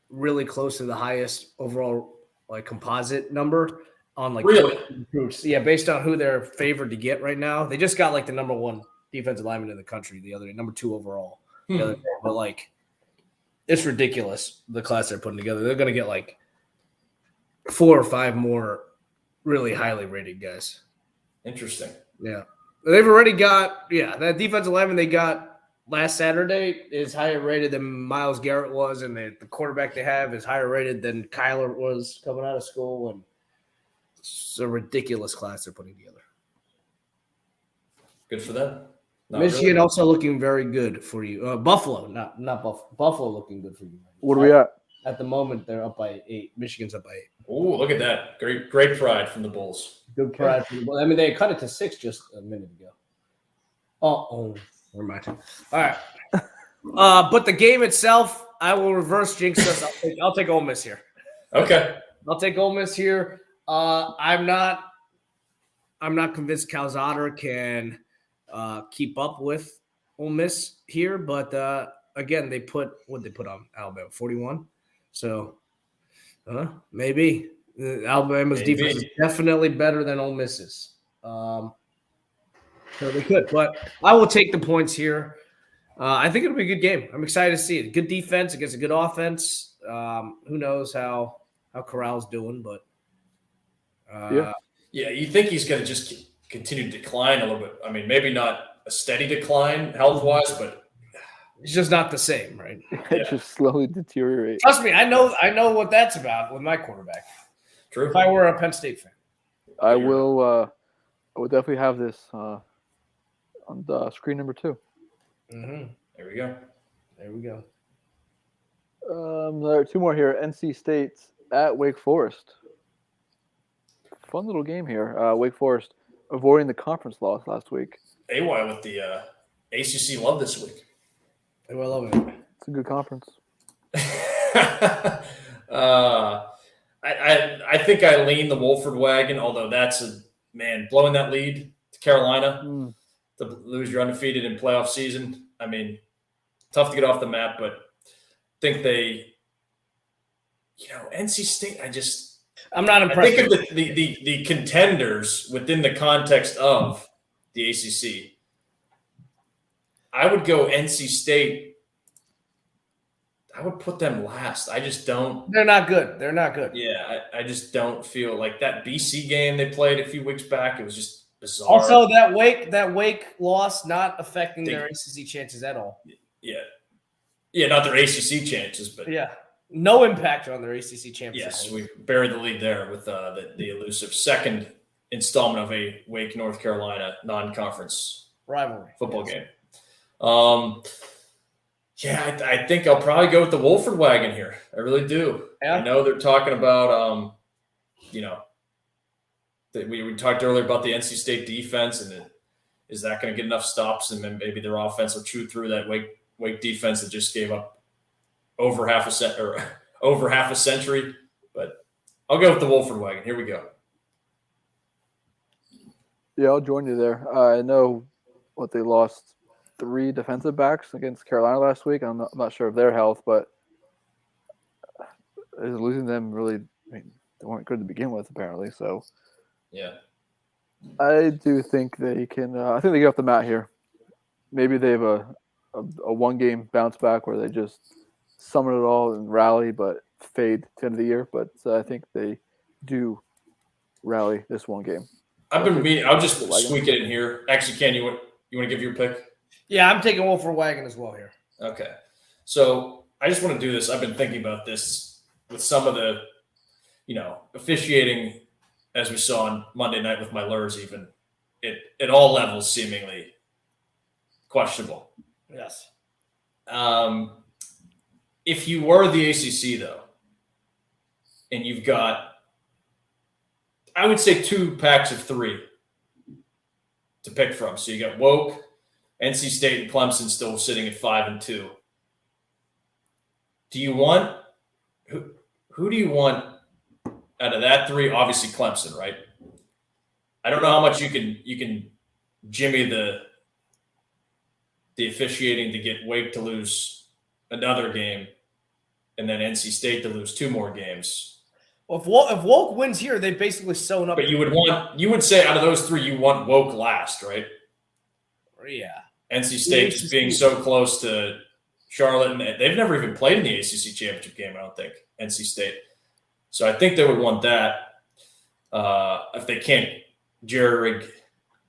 really close to the highest overall composite number on really recruits. Yeah, based on who they're favored to get right now. They just got the number 1 defensive lineman in the country the other day, number 2 overall the other day. But it's ridiculous the class they're putting together. They're going to get 4 or 5 more really highly rated guys. Interesting. Yeah. They've already got that defensive lineman they got last Saturday is higher rated than Myles Garrett was, and the quarterback they have is higher rated than Kyler was coming out of school, and it's a ridiculous class they're putting together. Good for them. Michigan also looking very good for you. Buffalo, not Buffalo. Buffalo looking good for you. What are we at? At the moment, they're up by 8. Michigan's up by 8. Oh, look at that! Great pride from the Bulls. Good pride from the Bulls. I mean, they cut it to 6 just a minute ago. Oh, never mind. All right. But the game itself, I will reverse jinx us. I'll take Ole Miss here. Okay. I'll take Ole Miss here. I'm not convinced Calzada can keep up with Ole Miss here, but again, they put on Alabama 41. So maybe Alabama's defense is definitely better than Ole Miss's. So they could, but I will take the points here. I think it'll be a good game. I'm excited to see it. Good defense against a good offense. Who knows how Corral's doing, but yeah, you think he's going to just continue to decline a little bit. I mean, maybe not a steady decline health-wise, but it's just not the same, right? It just slowly deteriorates. Trust me, I know what that's about with my quarterback. True. If I were a Penn State fan, I will definitely have this on the screen number 2. Mm-hmm. There we go. There are 2 more here. NC State at Wake Forest. Fun little game here. Wake Forest avoiding the conference loss last week. AY with the ACC love this week. I love it. It's a good conference. I think I lean the Wolford wagon, although that's blowing that lead to Carolina to lose your undefeated in playoff season. I mean, tough to get off the map, but I think NC State, I'm not impressed. I think of the contenders within the context of the ACC. I would go NC State. I would put them last. I just don't. They're not good. Yeah, I just don't feel like that BC game they played a few weeks back. It was just bizarre. Also, that Wake loss not affecting their ACC chances at all. Yeah, not their ACC chances, but no impact on their ACC championship. Yes, we buried the lead there with the elusive second installment of a Wake North Carolina non-conference rivalry football game. I think I'll probably go with the Wolford wagon here. I really do. Yeah. I know they're talking about, we talked earlier about the NC State defense, and is that going to get enough stops, and then maybe their offense will chew through that Wake defense that just gave up over half a century. But I'll go with the Wolford wagon. Here we go. Yeah, I'll join you there. I know they lost 3 defensive backs against Carolina last week. I'm not sure of their health, but is losing them really? I mean, they weren't good to begin with, apparently. So, yeah, I do think they can. I think they get off the mat here. Maybe they have a 1-game bounce back where they just summon it all and rally, but fade to the end of the year. But I think they do rally this 1 game. I'll just squeak it in here. Actually, Ken, you want to give your pick? Yeah, I'm taking Wolford wagon as well here. Okay. So I just want to do this. I've been thinking about this with some of the, officiating, as we saw on Monday night with my Lurs, even at all levels, seemingly questionable. Yes. If you were the ACC, though, and you've got, I would say 2 packs of 3 to pick from. So you got Woke, NC State, and Clemson still sitting at 5 and 2. Do you want who do you want out of that 3? Obviously Clemson, right? I don't know how much you can jimmy the officiating to get Wake to lose another game, and then NC State to lose 2 more games. Well, if Woke wins here, they basically sewn up. But you would say out of those 3, you want Woke last, right? Yeah. NC State just being so close to Charlotte, and they've never even played in the ACC championship game, I don't think, NC State. So I think they would want that if they can't jerry-rig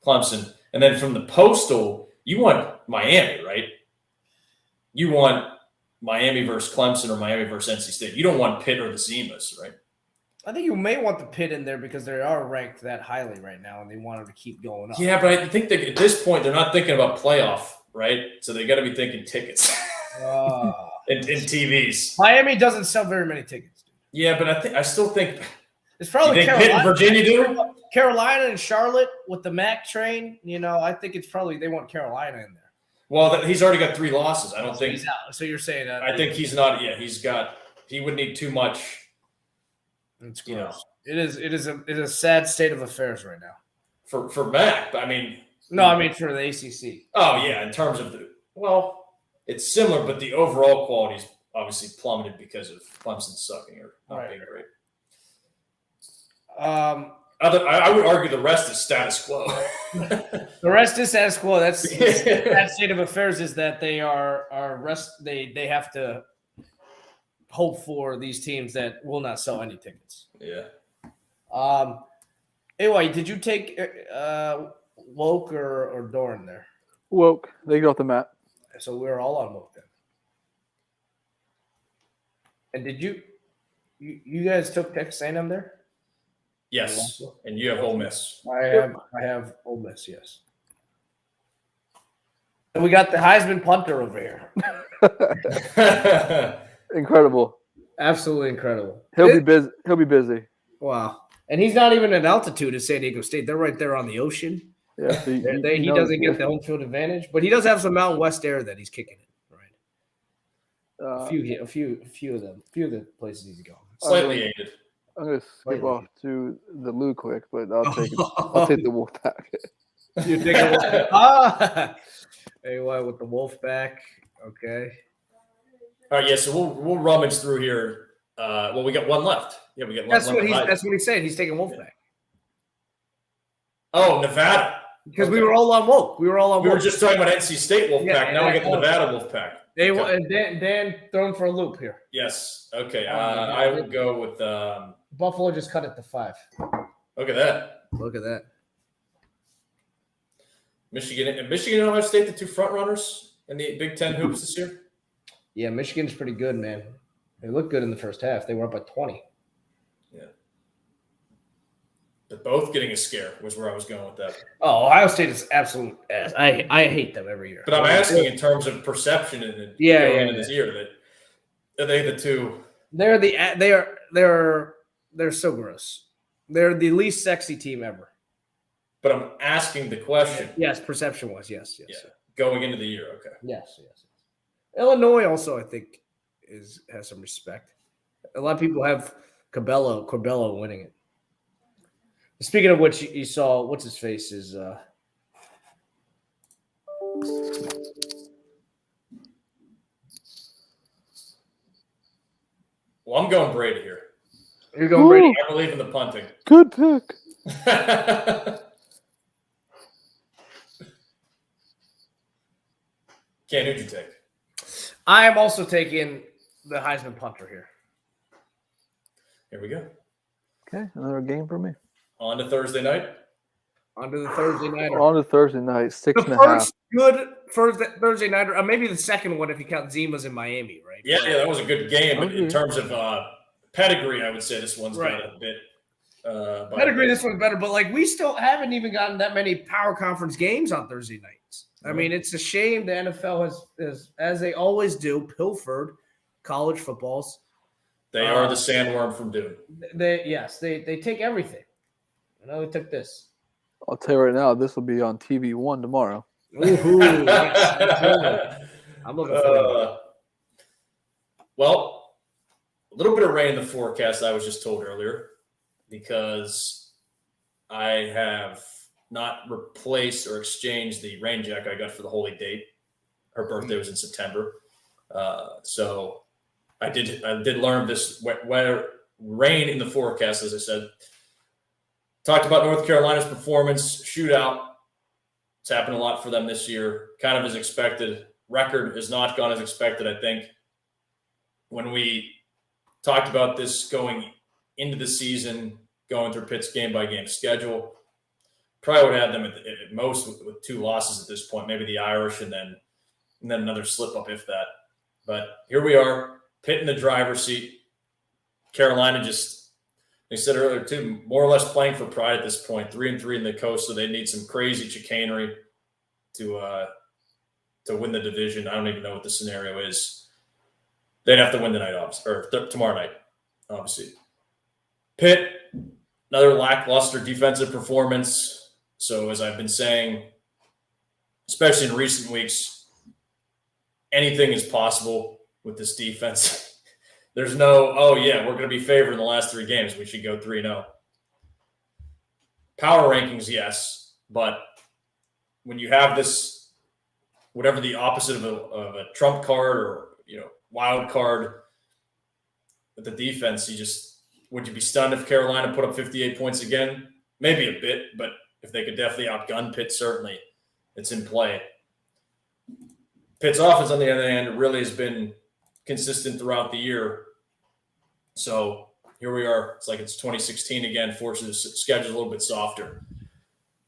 Clemson. And then from the Postal, you want Miami, right? You want Miami versus Clemson or Miami versus NC State. You don't want Pitt or the Zimas, right? I think you may want the Pitt in there because they are ranked that highly right now, and they want them to keep going up. Yeah, but I think that at this point, they're not thinking about playoff, right? So they got to be thinking tickets and TVs. Miami doesn't sell very many tickets. Yeah, but I still think it's probably you think Pitt and Virginia do. Carolina and Charlotte with the MAC train. I think it's probably they want Carolina in there. Well, he's already got 3 losses. I don't think he's out. So you're saying that? I think he's not. Yeah, he would need too much. It's gross. It is a sad state of affairs right now for Mac. I mean, no, I mean for the ACC. Oh yeah, in terms of it's similar, but the overall quality's obviously plummeted because of Clemson sucking or not being great. I would argue the rest is status quo. The rest is status quo. That's that state of affairs is that they they have to hope for these teams that will not sell any tickets. Yeah. Anyway, did you take Woke or Doran there? Woke. They get off the mat. So we're all on Woke then. And did you guys took Texas A&M there? Yes, and you have Ole Miss. I have Ole Miss, yes. And we got the Heisman punter over here. Incredible. Absolutely incredible. He'll be busy. He'll be busy. Wow. And he's not even at altitude at San Diego State. They're right there on the ocean. Yeah, so he doesn't get the home field advantage, but he does have some Mountain West air that he's kicking in. Right. A few of the places he's going. Slightly aided. I'm gonna skip off to the Lou quick, but I'll take the wolf pack. You take a wolf anyway with the wolf back. Okay. All right, yeah. So we'll rummage through here. We got one left. Yeah, we got one. That's what he's saying. He's taking wolf back. Oh, Nevada. Because we were all on Woke. We were just talking about NC State Wolfpack. Now we get the Nevada Wolfpack. And Dan thrown for a loop here. Yes. Okay. I will go with Buffalo just cut it to 5. Look at that. Look at that. Michigan and Ohio State, the 2 front runners in the Big Ten hoops this year. Yeah, Michigan's pretty good, man. They looked good in the first half. They were up by 20. Yeah. But both getting a scare was where I was going with that. Oh, Ohio State is absolute ass. I hate them every year. But I'm asking in terms of perception and going into this year that are they the 2? They're so gross. They're the least sexy team ever. But I'm asking the question. Yes, perception-wise, yes. Yeah. Going into the year, okay. Yes. Illinois also, I think, has some respect. A lot of people have Corbello winning it. Speaking of which, you saw what's his face is Well, I'm going Brady here. You're going Brady. I believe in the punting. Good pick. Ken, who'd you take? I am also taking the Heisman punter here. Here we go. Okay, another game for me. On to Thursday night. On to the Thursday nighter. On to Thursday night, 6.5. The first good Thursday nighter, or maybe the second one if you count Zima's in Miami, right? Yeah, that was a good game. But in terms of pedigree, I would say this one's got a bit. Pedigree, this one's better, but we still haven't even gotten that many power conference games on Thursday nights. I mean, it's a shame the NFL has, as they always do, pilfered college footballs. They are the sandworm from Dune. They take everything. They took this. I'll tell you right now, this will be on TV1 tomorrow. Ooh, yes, I'm looking forward. Well, a little bit of rain in the forecast, I was just told earlier, because I have not replaced or exchanged the rain jacket I got for the holy date. Her birthday was in September. So I did learn this where rain in the forecast, as I said. Talked about North Carolina's performance, shootout. It's happened a lot for them this year, kind of as expected. Record has not gone as expected, I think. When we talked about this going into the season, going through Pitt's game-by-game schedule, probably would have them at most with 2 losses at this point, maybe the Irish and then another slip-up, if that. But here we are, Pitt in the driver's seat. Carolina just – they said earlier, too, more or less playing for pride at this point, 3-3 in the coast, so they need some crazy chicanery to win the division. I don't even know what the scenario is. They'd have to win tonight, or tomorrow night, obviously. Pitt, another lackluster defensive performance. So as I've been saying, especially in recent weeks, anything is possible with this defense. There's no, oh, yeah, we're going to be favored in the last 3 games. We should go 3-0. Power rankings, yes. But when you have this, whatever the opposite of a trump card or, wild card with the defense, would you be stunned if Carolina put up 58 points again? Maybe a bit, but if they could definitely outgun Pitt, certainly it's in play. Pitt's offense, on the other hand, really has been consistent throughout the year. So here we are. It's like it's 2016 again, forces the schedule a little bit softer.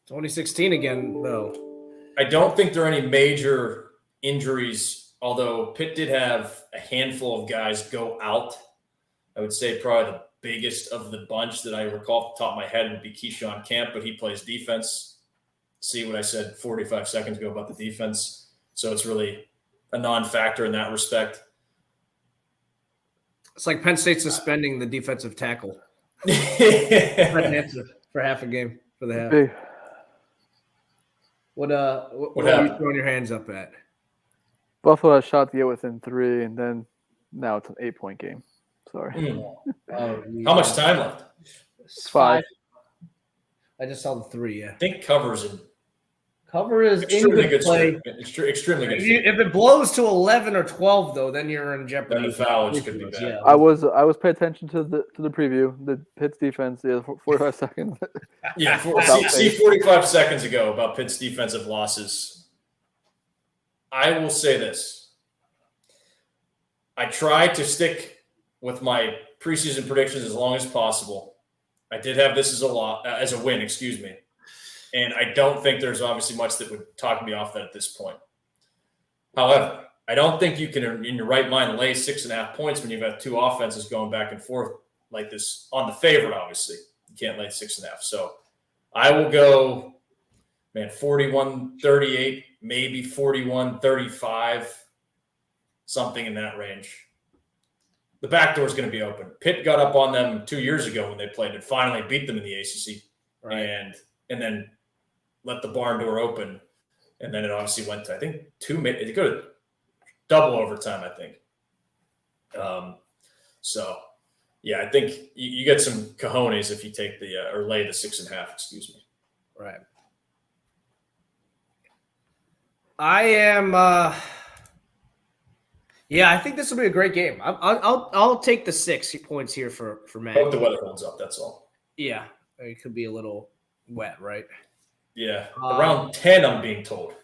2016 again, though. I don't think there are any major injuries, although Pitt did have a handful of guys go out. I would say probably the biggest of the bunch that I recall off the top of my head would be Keyshawn Camp, but he plays defense. See what I said 45 seconds ago about the defense. So it's really a non-factor in that respect. It's like Penn State suspending the defensive tackle for half a game for the half. Hey. What are you throwing your hands up at? Buffalo has shot to get within 3, and then now it's an 8-point game. Sorry. How much time left? 5. I just saw the 3. Yeah. I think cover is extremely good play. Extremely good. If it blows to 11 or 12, though, then you're in jeopardy. Then the foul, which could be bad. Yeah. I was paying attention to the preview. The Pitt's defense, 45 seconds. Yeah, see 45 seconds ago about Pitt's defensive losses. I will say this. I tried to stick with my preseason predictions as long as possible. I did have this as a win, excuse me. And I don't think there's obviously much that would talk me off that at this point. However, I don't think you can, in your right mind, lay 6.5 points when you've got 2 offenses going back and forth like this on the favorite, obviously. You can't lay 6.5. So I will go, 41-38, maybe 41-35, something in that range. The back door is going to be open. Pitt got up on them 2 years ago when they played and finally beat them in the ACC. Right. And then let the barn door open. And then it obviously went to, I think, 2 minutes. It go to double overtime, I think. So, yeah, I think you get some cojones if you take or lay the 6.5, excuse me. Right. I am, I think this will be a great game. I'll take the 6 points here for Matt. I hope the weather holds up, that's all. Yeah, it could be a little wet, right? Yeah, around 10, I'm being told.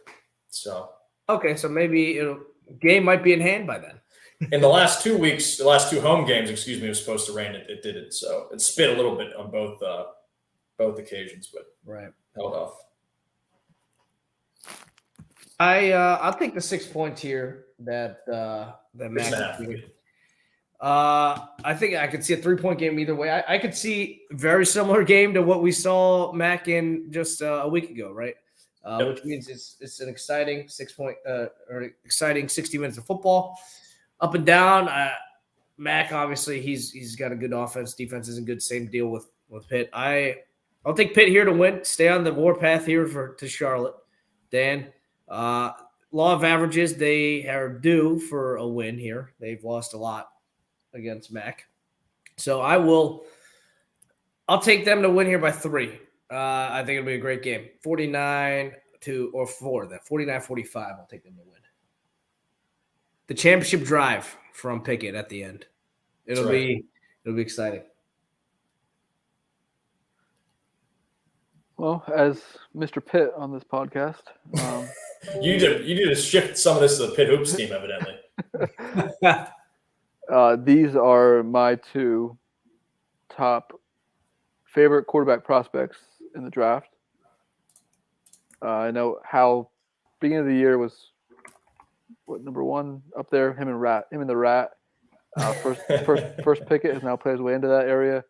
So okay, so maybe game might be in hand by then. In the last 2 weeks, the last 2 home games, it was supposed to rain. It didn't, so it spit a little bit on both occasions, but held off. I'll take the 6 points here that Matt. I think I could see a 3-point game either way. I could see a very similar game to what we saw Mac in just a week ago, right? Which means it's an exciting 6-point or exciting 60 minutes of football, up and down. Mac obviously he's got a good offense. Defense isn't good. Same deal with Pitt. I'll take Pitt here to win. Stay on the warpath here to Charlotte. Dan, law of averages, they are due for a win here. They've lost a lot against Mac. So I'll take them to win here by 3. I think it'll be a great game. 49-4. That 49-45. I'll take them to win. The championship drive from Pickett at the end. It'll be exciting. Well, as Mr. Pitt on this podcast, you need to shift some of this to the Pitt Hoops team, evidently. These are my 2 top favorite quarterback prospects in the draft. I know how beginning of the year was number 1 up there. Him and the Rat. First Pickett has now played his way into that area.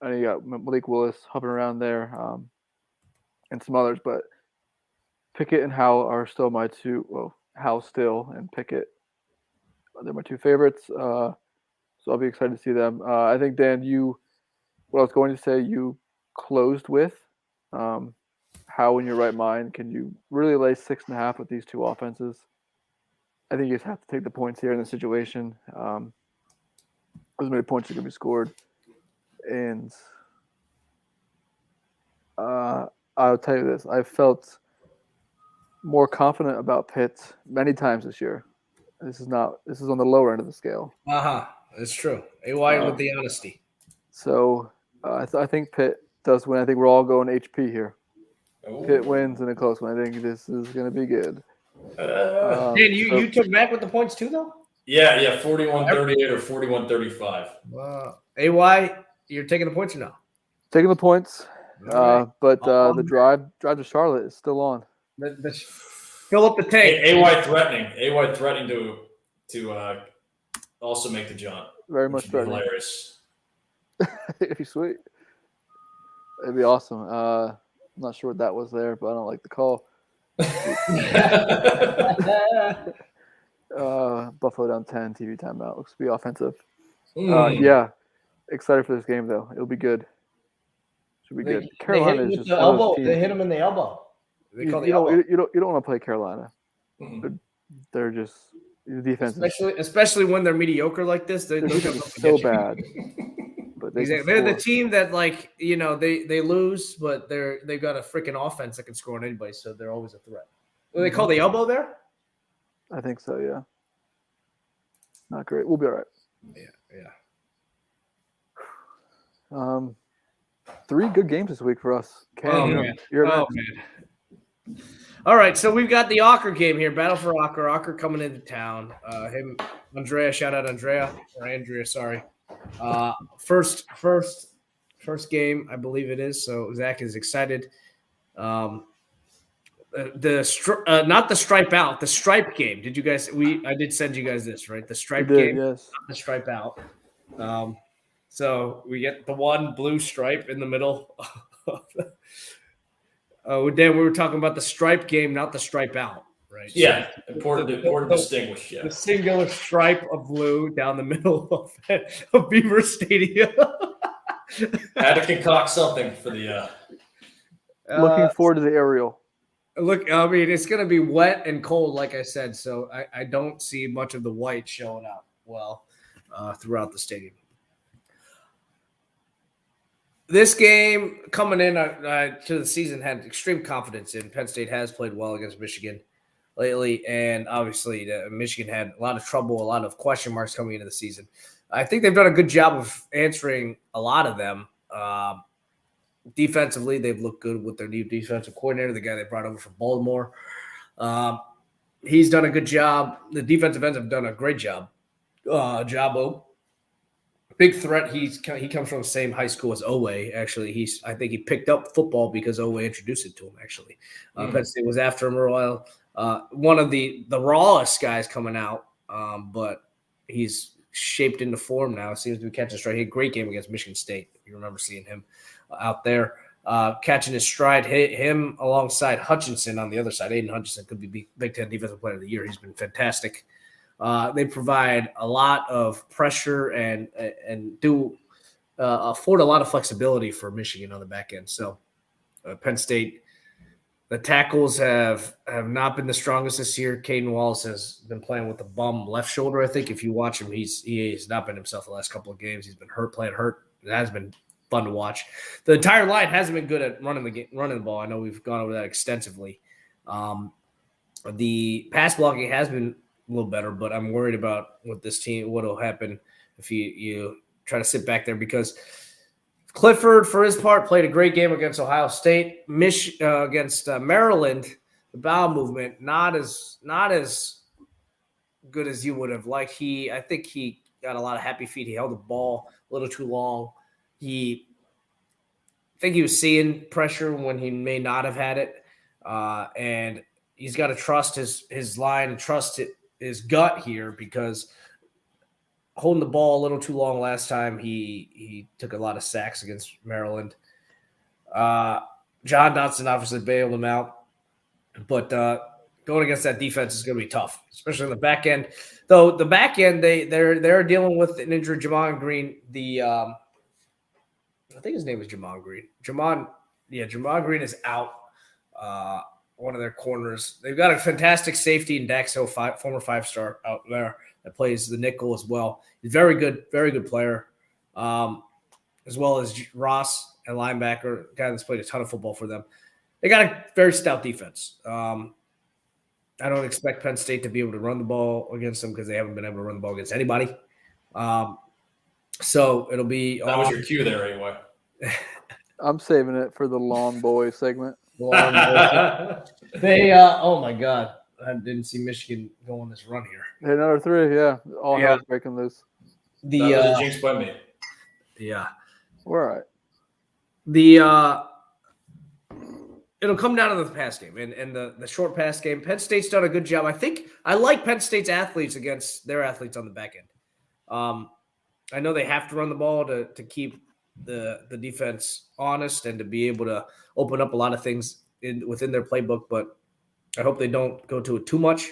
And you got Malik Willis hovering around there, and some others. But Pickett and Howell are still my 2. Well, Howell still and Pickett. They're my 2 favorites. So I'll be excited to see them. I think, Dan, what I was going to say, you closed with. How in your right mind can you really lay 6.5 with these 2 offenses? I think you just have to take the points here in this situation. As many points are going to be scored. And I'll tell you this. I felt more confident about Pitt many times this year. This is on the lower end of the scale. It's true. AY with the honesty. So I think Pitt does win. I think we're all going HP here. Ooh. Pitt wins in a close one. I think this is going to be good. Dan, you took Mac with the points too, though? Yeah, 41-38 or 41-35. AY, you're taking the points or no? Taking the points. All right. But the drive to Charlotte is still on. Fill up the tank. AY threatening to also make the jump. Very much threatening. Hilarious. It'd be sweet. It'd be awesome. I'm not sure what that was there, but I don't like the call. Buffalo down 10, TV timeout. Looks to be offensive. Yeah. Excited for this game, though. It'll be good. Should be good. Carolina is just elbow. They hit him in the elbow. You don't want to play Carolina. Mm-hmm. They're just the defense, especially when they're mediocre like this. They're so bad. But they're the team that, like, they lose, but they've got a freaking offense that can score on anybody, so they're always a threat. What do they call the elbow there? I think so. Yeah. Not great. We'll be all right. Yeah. 3 good games this week for us. Man. All right, so we've got the Ocker game here. Battle for Ocker. Ocker coming into town. Andrea, shout out Andrea or Andrea. Sorry. First game, I believe it is. So Zach is excited. Not the stripe out, the stripe game. Did you guys? I did send you guys this, right? The stripe game, yes. Not the stripe out. So we get the one blue stripe in the middle. Dan, we were talking about the stripe game, not the stripe out, right? Yeah, so important to distinguish. Yeah, the singular stripe of blue down the middle of Beaver Stadium. Had to concoct something for the. Looking forward to the aerial. Look, I mean, it's going to be wet and cold, like I said, so I don't see much of the white showing up throughout the stadium. This game coming in to the season had extreme confidence in. Penn State has played well against Michigan lately, and obviously Michigan had a lot of trouble, a lot of question marks coming into the season. I think they've done a good job of answering a lot of them. Defensively, they've looked good with their new defensive coordinator, the guy they brought over from Baltimore. He's done a good job. The defensive ends have done a great job. Jabo. Big threat. He comes from the same high school as Owe. Actually, I think he picked up football because Owe introduced it to him. Actually, Penn State was after him for a while. One of the rawest guys coming out, but he's shaped into form now. Seems to be catching stride. He had a great game against Michigan State. You remember seeing him out there catching his stride. Him alongside Hutchinson on the other side. Aiden Hutchinson could be Big Ten Defensive Player of the Year. He's been fantastic. They provide a lot of pressure and do afford a lot of flexibility for Michigan on the back end. So Penn State, the tackles have not been the strongest this year. Caden Wallace has been playing with a bum left shoulder. I think if you watch him, he has not been himself the last couple of games. He's been playing hurt. It has been fun to watch. The entire line hasn't been good at running the ball. I know we've gone over that extensively. The pass blocking has been a little better, but I'm worried about with this team, what will happen if you try to sit back there, because Clifford, for his part, played a great game against Ohio State. Against Maryland, the bowel movement not as good as you would have liked. I think he got a lot of happy feet. He held the ball a little too long. I think he was seeing pressure when he may not have had it, and he's got to trust his line and trust his gut here, because holding the ball a little too long last time, he took a lot of sacks against Maryland. John Dotson obviously bailed him out, but going against that defense is going to be tough, especially on the back end. Though the back end, they're dealing with an injured Jamon Green. I think his name is Jamon Green. Jamon Green is out one of their corners. They've got a fantastic safety in Dax Hill, former 5-star out there that plays the nickel as well. He's very good player, as well as Ross, a linebacker, a guy that's played a ton of football for them. They got a very stout defense. I don't expect Penn State to be able to run the ball against them because they haven't been able to run the ball against anybody. So it'll be – That was your cue there anyway. I'm saving it for the Lawn Boy segment. They oh my God, I didn't see Michigan go on this run here. Hey, another 3, yeah. All hell's breaking loose. That was a jinx by me. Yeah. We're all right. It'll come down to the pass game and the short pass game. Penn State's done a good job. I like Penn State's athletes against their athletes on the back end. I know they have to run the ball to keep the defense honest and to be able to open up a lot of things within their playbook, but I hope they don't go to it too much.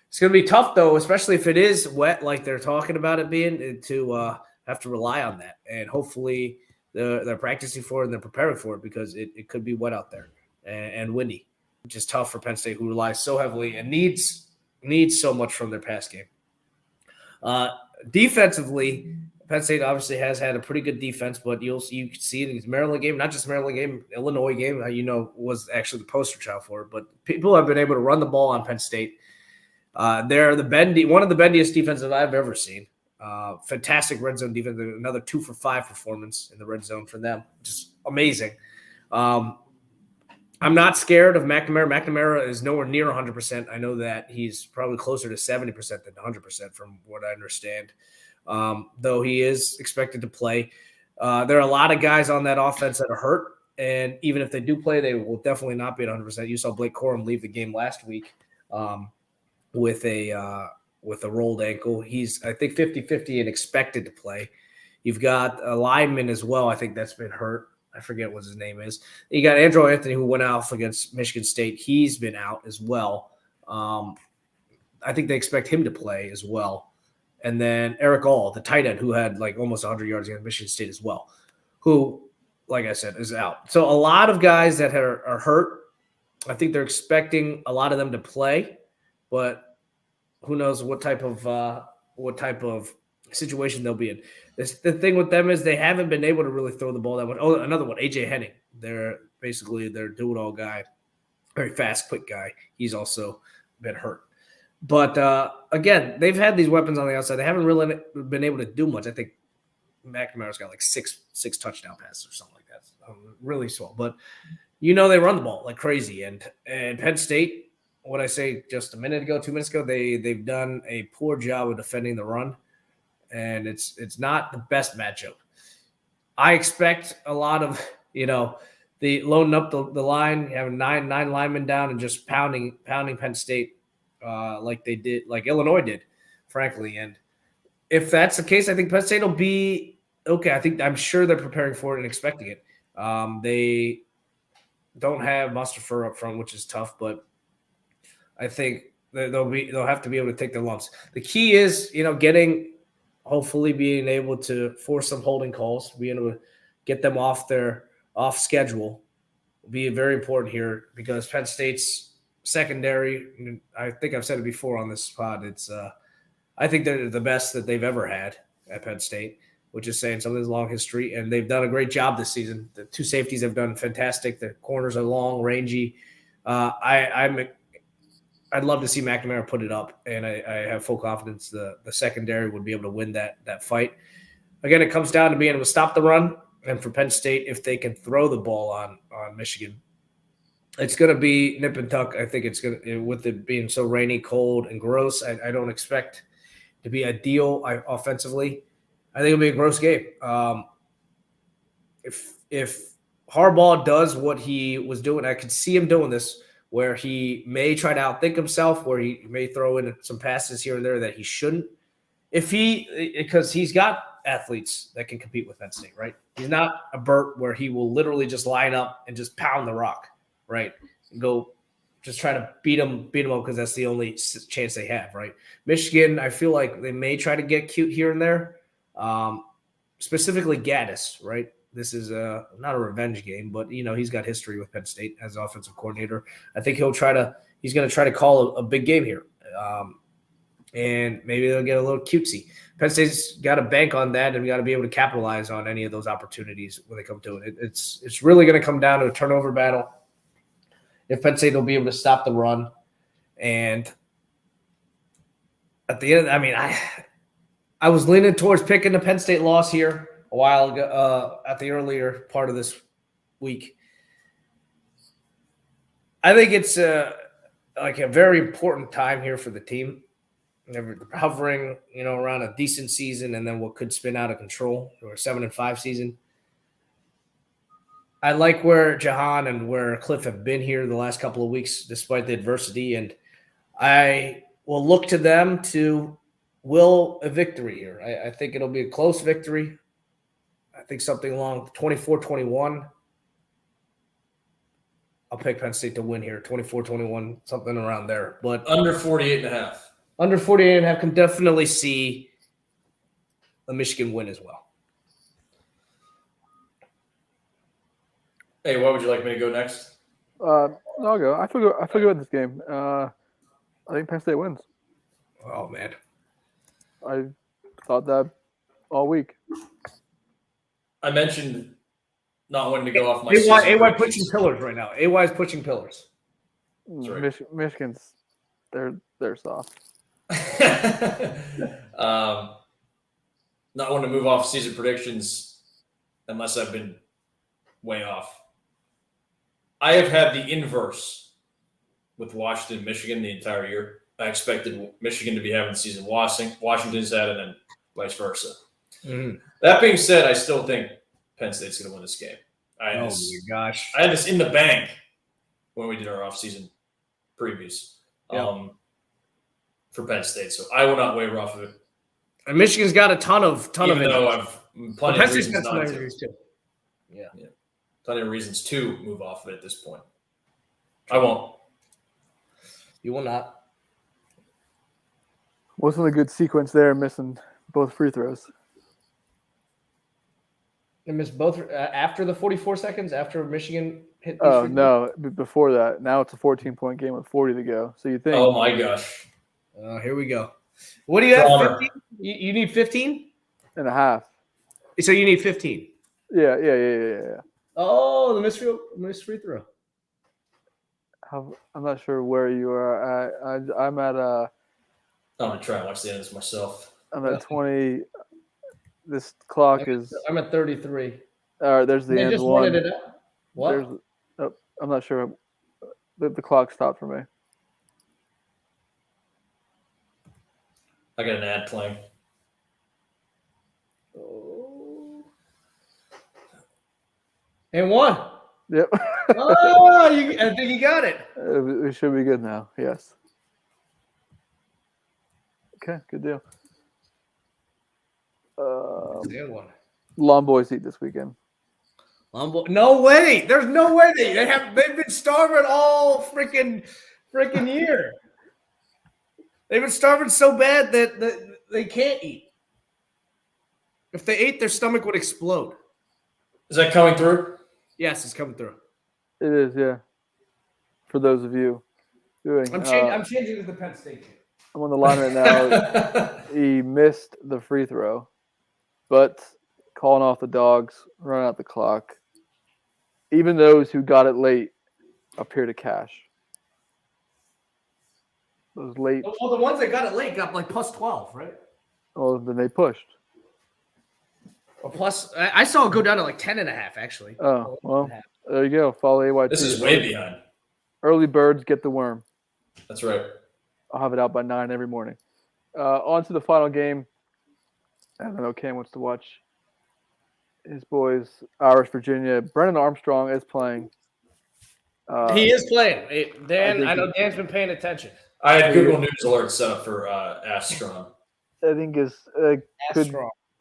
It's going to be tough, though, especially if it is wet like they're talking about it being, to have to rely on that. And hopefully they're practicing for it and they're preparing for it because it could be wet out there and windy, which is tough for Penn State, who relies so heavily and needs so much from their pass game. Defensively, Penn State obviously has had a pretty good defense, but you can see it in the Maryland game, not just Maryland game, Illinois game, was actually the poster child for it. But people have been able to run the ball on Penn State. They're one of the bendiest defenses I've ever seen. Fantastic red zone defense. Another 2 for 5 performance in the red zone for them. Just amazing. I'm not scared of McNamara. McNamara is nowhere near 100%. I know that he's probably closer to 70% than 100% from what I understand. Though he is expected to play. There are a lot of guys on that offense that are hurt, and even if they do play, they will definitely not be at 100%. You saw Blake Corum leave the game last week with a rolled ankle. He's, I think, 50-50 and expected to play. You've got a lineman as well, I think, that's been hurt. I forget what his name is. You got Andrew Anthony, who went off against Michigan State. He's been out as well. I think they expect him to play as well. And then Eric All, the tight end, who had like almost 100 yards against Michigan State as well, who, like I said, is out. So a lot of guys that are hurt. I think they're expecting a lot of them to play, but who knows what type of situation they'll be in. The thing with them is they haven't been able to really throw the ball that much. Oh, another one, AJ Henning. They're do-it-all guy, very fast, quick guy. He's also been hurt. But, again, they've had these weapons on the outside. They haven't really been able to do much. I think McNamara's got like six touchdown passes or something like that. Really small. But, they run the ball like crazy. And Penn State, what I say just a minute ago, 2 minutes ago, they've done a poor job of defending the run. And it's not the best matchup. I expect a lot of, the loading up the line, having nine linemen down and just pounding Penn State. Like they did, like Illinois did, frankly. And if that's the case, I think Penn State will be okay. I'm sure they're preparing for it and expecting it. They don't have Mustafa up front, which is tough, but I think they'll have to be able to take their lumps. The key is, hopefully being able to force some holding calls, being able to get them off schedule will be very important here because Penn State's secondary, I think I've said it before on this pod, I think they're the best that they've ever had at Penn State, which is saying something's a long history, and they've done a great job this season. The 2 safeties have done fantastic. The corners are long, rangy. I'd love to see McNamara put it up, and I have full confidence the secondary would be able to win that fight. Again, it comes down to being able to stop the run, and for Penn State, if they can throw the ball on Michigan, it's going to be nip and tuck. I think it's going to, with it being so rainy, cold, and gross, I don't expect to be ideal offensively. I think it'll be a gross game. If Harbaugh does what he was doing, I could see him doing this, where he may try to outthink himself, where he may throw in some passes here and there that he shouldn't. Because he's got athletes that can compete with Penn State, right? He's not a Burt where he will literally just line up and just pound the rock. Right, and go just try to beat them up because that's the only chance they have. Right, Michigan, I feel like they may try to get cute here and there. Specifically, Gaddis. Right, this is not a revenge game, but he's got history with Penn State as offensive coordinator. I think he's going to try to call a big game here, and maybe they'll get a little cutesy. Penn State's got to bank on that, and we got to be able to capitalize on any of those opportunities when they come to it. It's really going to come down to a turnover battle. If Penn State will be able to stop the run, and at the end, I was leaning towards picking the Penn State loss here a while ago at the earlier part of this week. I think it's a very important time here for the team. They're hovering, around a decent season, and then what could spin out of control or a 7-5 season. I like where Jahan and where Cliff have been here the last couple of weeks, despite the adversity, and I will look to them to will a victory here. I think it'll be a close victory. I think something along 24-21. I'll pick Penn State to win here, 24-21, something around there. But under 48.5. Under 48.5 can definitely see a Michigan win as well. Hey, what would you like me to go next? I'll go. I feel good about this game. I think Penn State wins. Oh, man. I thought that all week. I mentioned not wanting to go off my AY pushing pillars right now. AY is pushing pillars. Right. Michigan's they're soft. Not wanting to move off season predictions unless I've been way off. I have had the inverse with Washington, Michigan the entire year. I expected Michigan to be having the season Washington's had, and then vice versa. Mm-hmm. That being said, I still think Penn State's going to win this game. My gosh. I had this in the bank when we did our offseason previews for Penn State, so I will not waver off of it. And Michigan's got a ton of Even though I've plenty of reasons not to. Too. Yeah. Plenty of reasons to move off of it at this point. I won't. You will not. Wasn't a good sequence there, missing both free throws. They missed both after the 44 seconds after Michigan hit. No, before that. Now it's a 14-point game with 40 to go. So you think? Oh my gosh! Here we go. What do you have? 15? You need 15 and a half. So you need 15. Yeah. Oh, the missed free throw. I'm not sure where you are. I'm at I'm gonna try and watch the end of this myself. I'm at 20. This clock is. I'm at 33. All right, there's the end just one. Wanted it up. What? I'm not sure. The clock stopped for me. I got an ad playing. Oh. And one. Yep. I think you got it. We should be good now. Yes. Okay, good deal. Lawn Boys eat this weekend. No way. There's no way they've been starving all freaking year. They've been starving so bad that they can't eat. If they ate, their stomach would explode. Is that coming through? Yes, it's coming through. It is, yeah. For those of you doing, I'm changing to the Penn State game. I'm on the line right now. He missed the free throw, but calling off the dogs, running out the clock. Even those who got it late appear to cash. Those late. Well, the ones that got it late got like plus 12, right? Oh, then they pushed. Or plus, I saw it go down to like 10.5, actually. Oh, well, there you go. Follow AYT. This is way behind. Early birds get the worm. That's right. I'll have it out by 9 every morning. On to the final game. I don't know. Cam wants to watch his boys, Irish Virginia. Brennan Armstrong is playing. He is playing. I know Dan's been paying attention. I had Google News alert set up for Astron. I think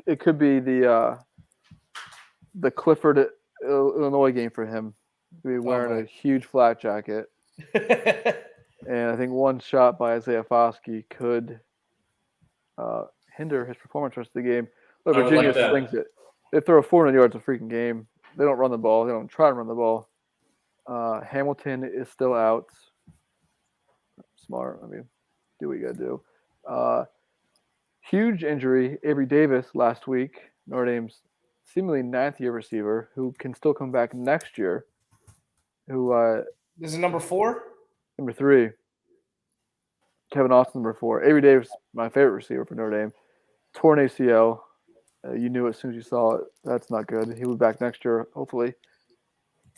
it could be the Clifford, Illinois game for him. He'll be wearing a huge flak jacket. And I think one shot by Isaiah Foskey could hinder his performance the rest of the game. But Virginia slings it. They throw 400 yards a freaking game. They don't run the ball. They don't try to run the ball. Hamilton is still out. Smart. I mean, do what you got to do. Huge injury. Avery Davis last week. Notre Dame's seemingly 9th-year receiver who can still come back next year. This is number 4? Number 3. Kevin Austin, number 4. Avery Davis, my favorite receiver for Notre Dame. Torn ACL. You knew it as soon as you saw it. That's not good. He'll be back next year, hopefully.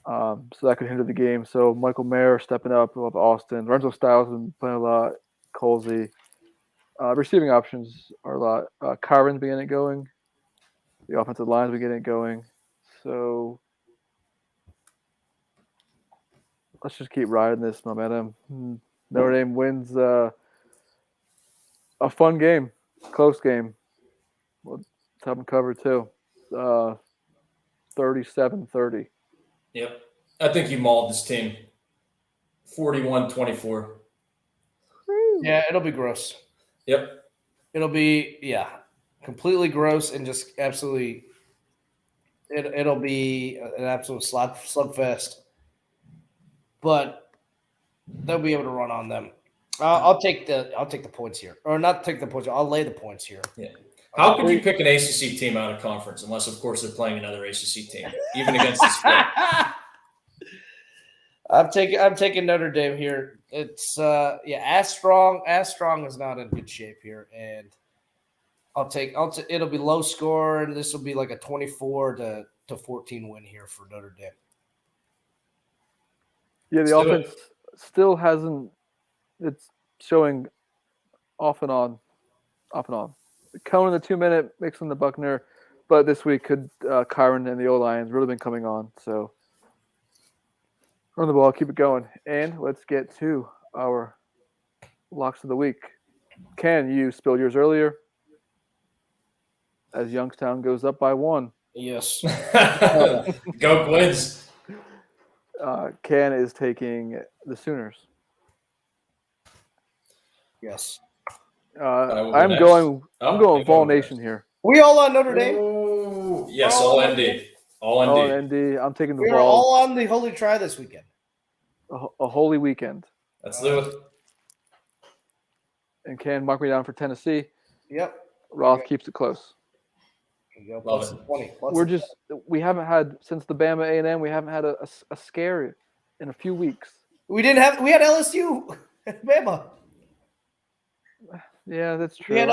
So that could hinder the game. So Michael Mayer stepping up above Austin. Lorenzo Styles has been playing a lot. Colsey. Receiving options are a lot. Kyron's beginning it going. The offensive line's beginning it going. So let's just keep riding this momentum. Notre Dame wins a fun game, close game. We'll have them covered too. 37-30. Yep. I think you mauled this team. 41-24. Yeah, it'll be gross. Yep. It'll be, completely gross and just absolutely it'll be an absolute slugfest. But they'll be able to run on them. I'll take the points here. Or not take the points. I'll lay the points here. Yeah. How could you pick an ACC team out of conference unless, of course, they're playing another ACC team, even against the spread? I'm taking Notre Dame here. It's as strong is not in good shape here, and it'll be low score, and this will be like a 24-14 win here for Notre Dame. Yeah, the offense still hasn't. It's showing off and on. Cohen in the 2-minute, mixing the Buckner, but this week could Kyron and the O-Lions really been coming on. So run the ball, keep it going, and let's get to our locks of the week. Ken, you spilled yours earlier. As Youngstown goes up by 1. Yes. Go Gwins. Ken is taking the Sooners. Yes. I'm going Vol Nation here. We all on Notre Dame? Ooh, yes, all ND. All ND. All ND. I'm taking the We're Vols. all on the Holy Try this weekend. A holy weekend. Let's do it. And Ken, mark me down for Tennessee. Yep. Roth keeps it close. Love it. 20. We haven't had, since the Bama A&M, we haven't had a scare in a few weeks. We had LSU. Bama. Yeah, that's true. We had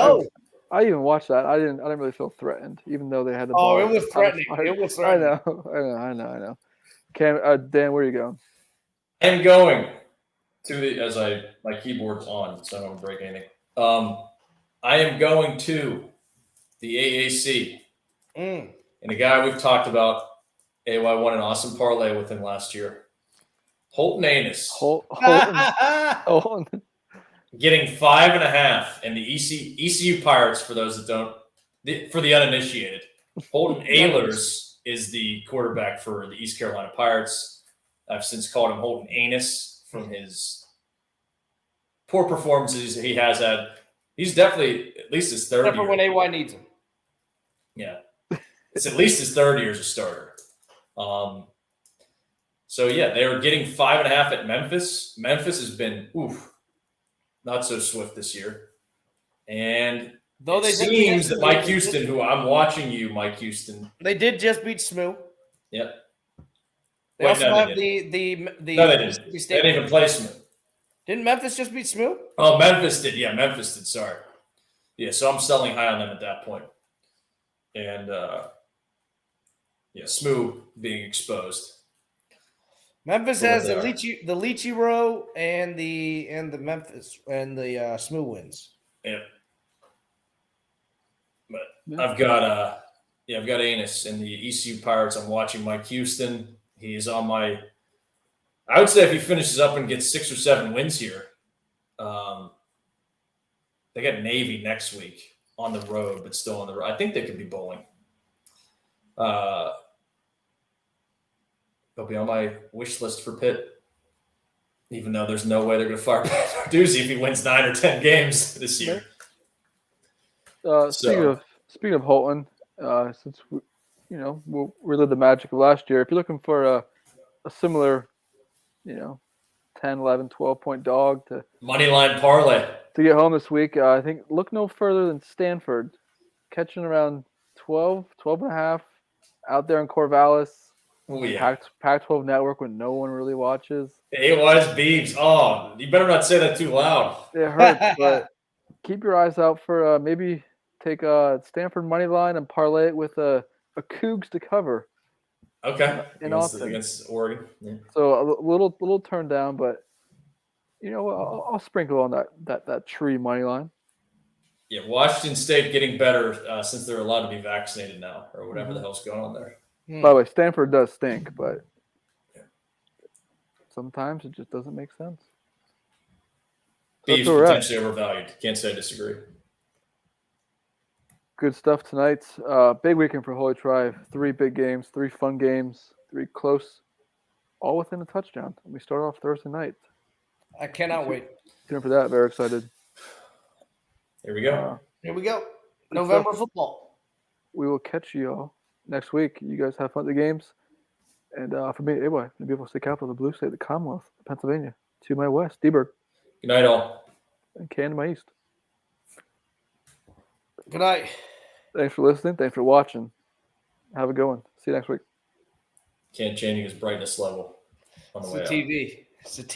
I even watched that. I didn't really feel threatened, even though they had the ball. ball. It was threatening. I know. Cam, Dan, where are you going? I'm going to my keyboard's on, so I don't break anything. I am going to the AAC. And a guy we've talked about, AY won an awesome parlay with him last year. Holton Anis. Holton. Getting 5.5, and the ECU Pirates, for those that don't, for the uninitiated, Holton Ahlers is the quarterback for the East Carolina Pirates. I've since called him Holton Anis from his poor performances he has had. He's definitely at least his third Except year. for when AY needs him. Yeah. It's at least his third year as a starter. So, yeah, they were getting 5.5 at Memphis. Memphis has been, not so swift this year. And it seems that Mike Houston, who I'm watching you, Mike Houston. They did just beat SMU. Yep. They also have No, the they didn't. They didn't even play SMU. Didn't Memphis just beat SMU? Oh, Memphis did. Yeah, Memphis did. Sorry. Yeah, so I'm selling high on them at that point. And, SMU being exposed. Memphis has the Lychee Row and the Memphis and the SMU wins. Yeah. But I've got Anis and the ECU Pirates. I'm watching Mike Houston. He is on my – I would say if he finishes up and gets 6 or 7 wins here, they got Navy next week on the road, but still on the road. I think they could be bowling. They'll be on my wish list for Pitt, even though there's no way they're going to fire Doozy if he wins 9 or 10 games this year. Speaking of Holton, since we'll relive the magic of last year. If you're looking for a similar, 10, 11, 12-point dog to money line parlay to get home this week, I think look no further than Stanford, catching around 12 and a half out there in Corvallis. Oh yeah, Pac-12 network when no one really watches. It was Beebs. Oh, you better not say that too loud. It hurts, but keep your eyes out for maybe take a Stanford money line and parlay it with a Cougs to cover. Okay, in against Austin. Oregon. Yeah. So a little turn down, but I'll sprinkle on that tree money line. Yeah, Washington State getting better since they're allowed to be vaccinated now, or whatever the hell's going on there. By the way, Stanford does stink, but sometimes it just doesn't make sense. Beef's potentially overvalued. Can't say I disagree. Good stuff tonight. Big weekend for Holy Tribe. 3 big games, 3 fun games, 3 close, all within a touchdown. And we start off Thursday night. I cannot wait. Tune in for that. Very excited. Here we go. November football. We will catch you all next week. You guys have fun at the games. And for me, the beautiful state capital, the blue state, the Commonwealth, Pennsylvania. To my west, Deberg. Good night, all. And Canton to my east. Good night. Thanks for listening. Thanks for watching. Have a good one. See you next week. Can't change his brightness level on the way out. TV. It's a TV.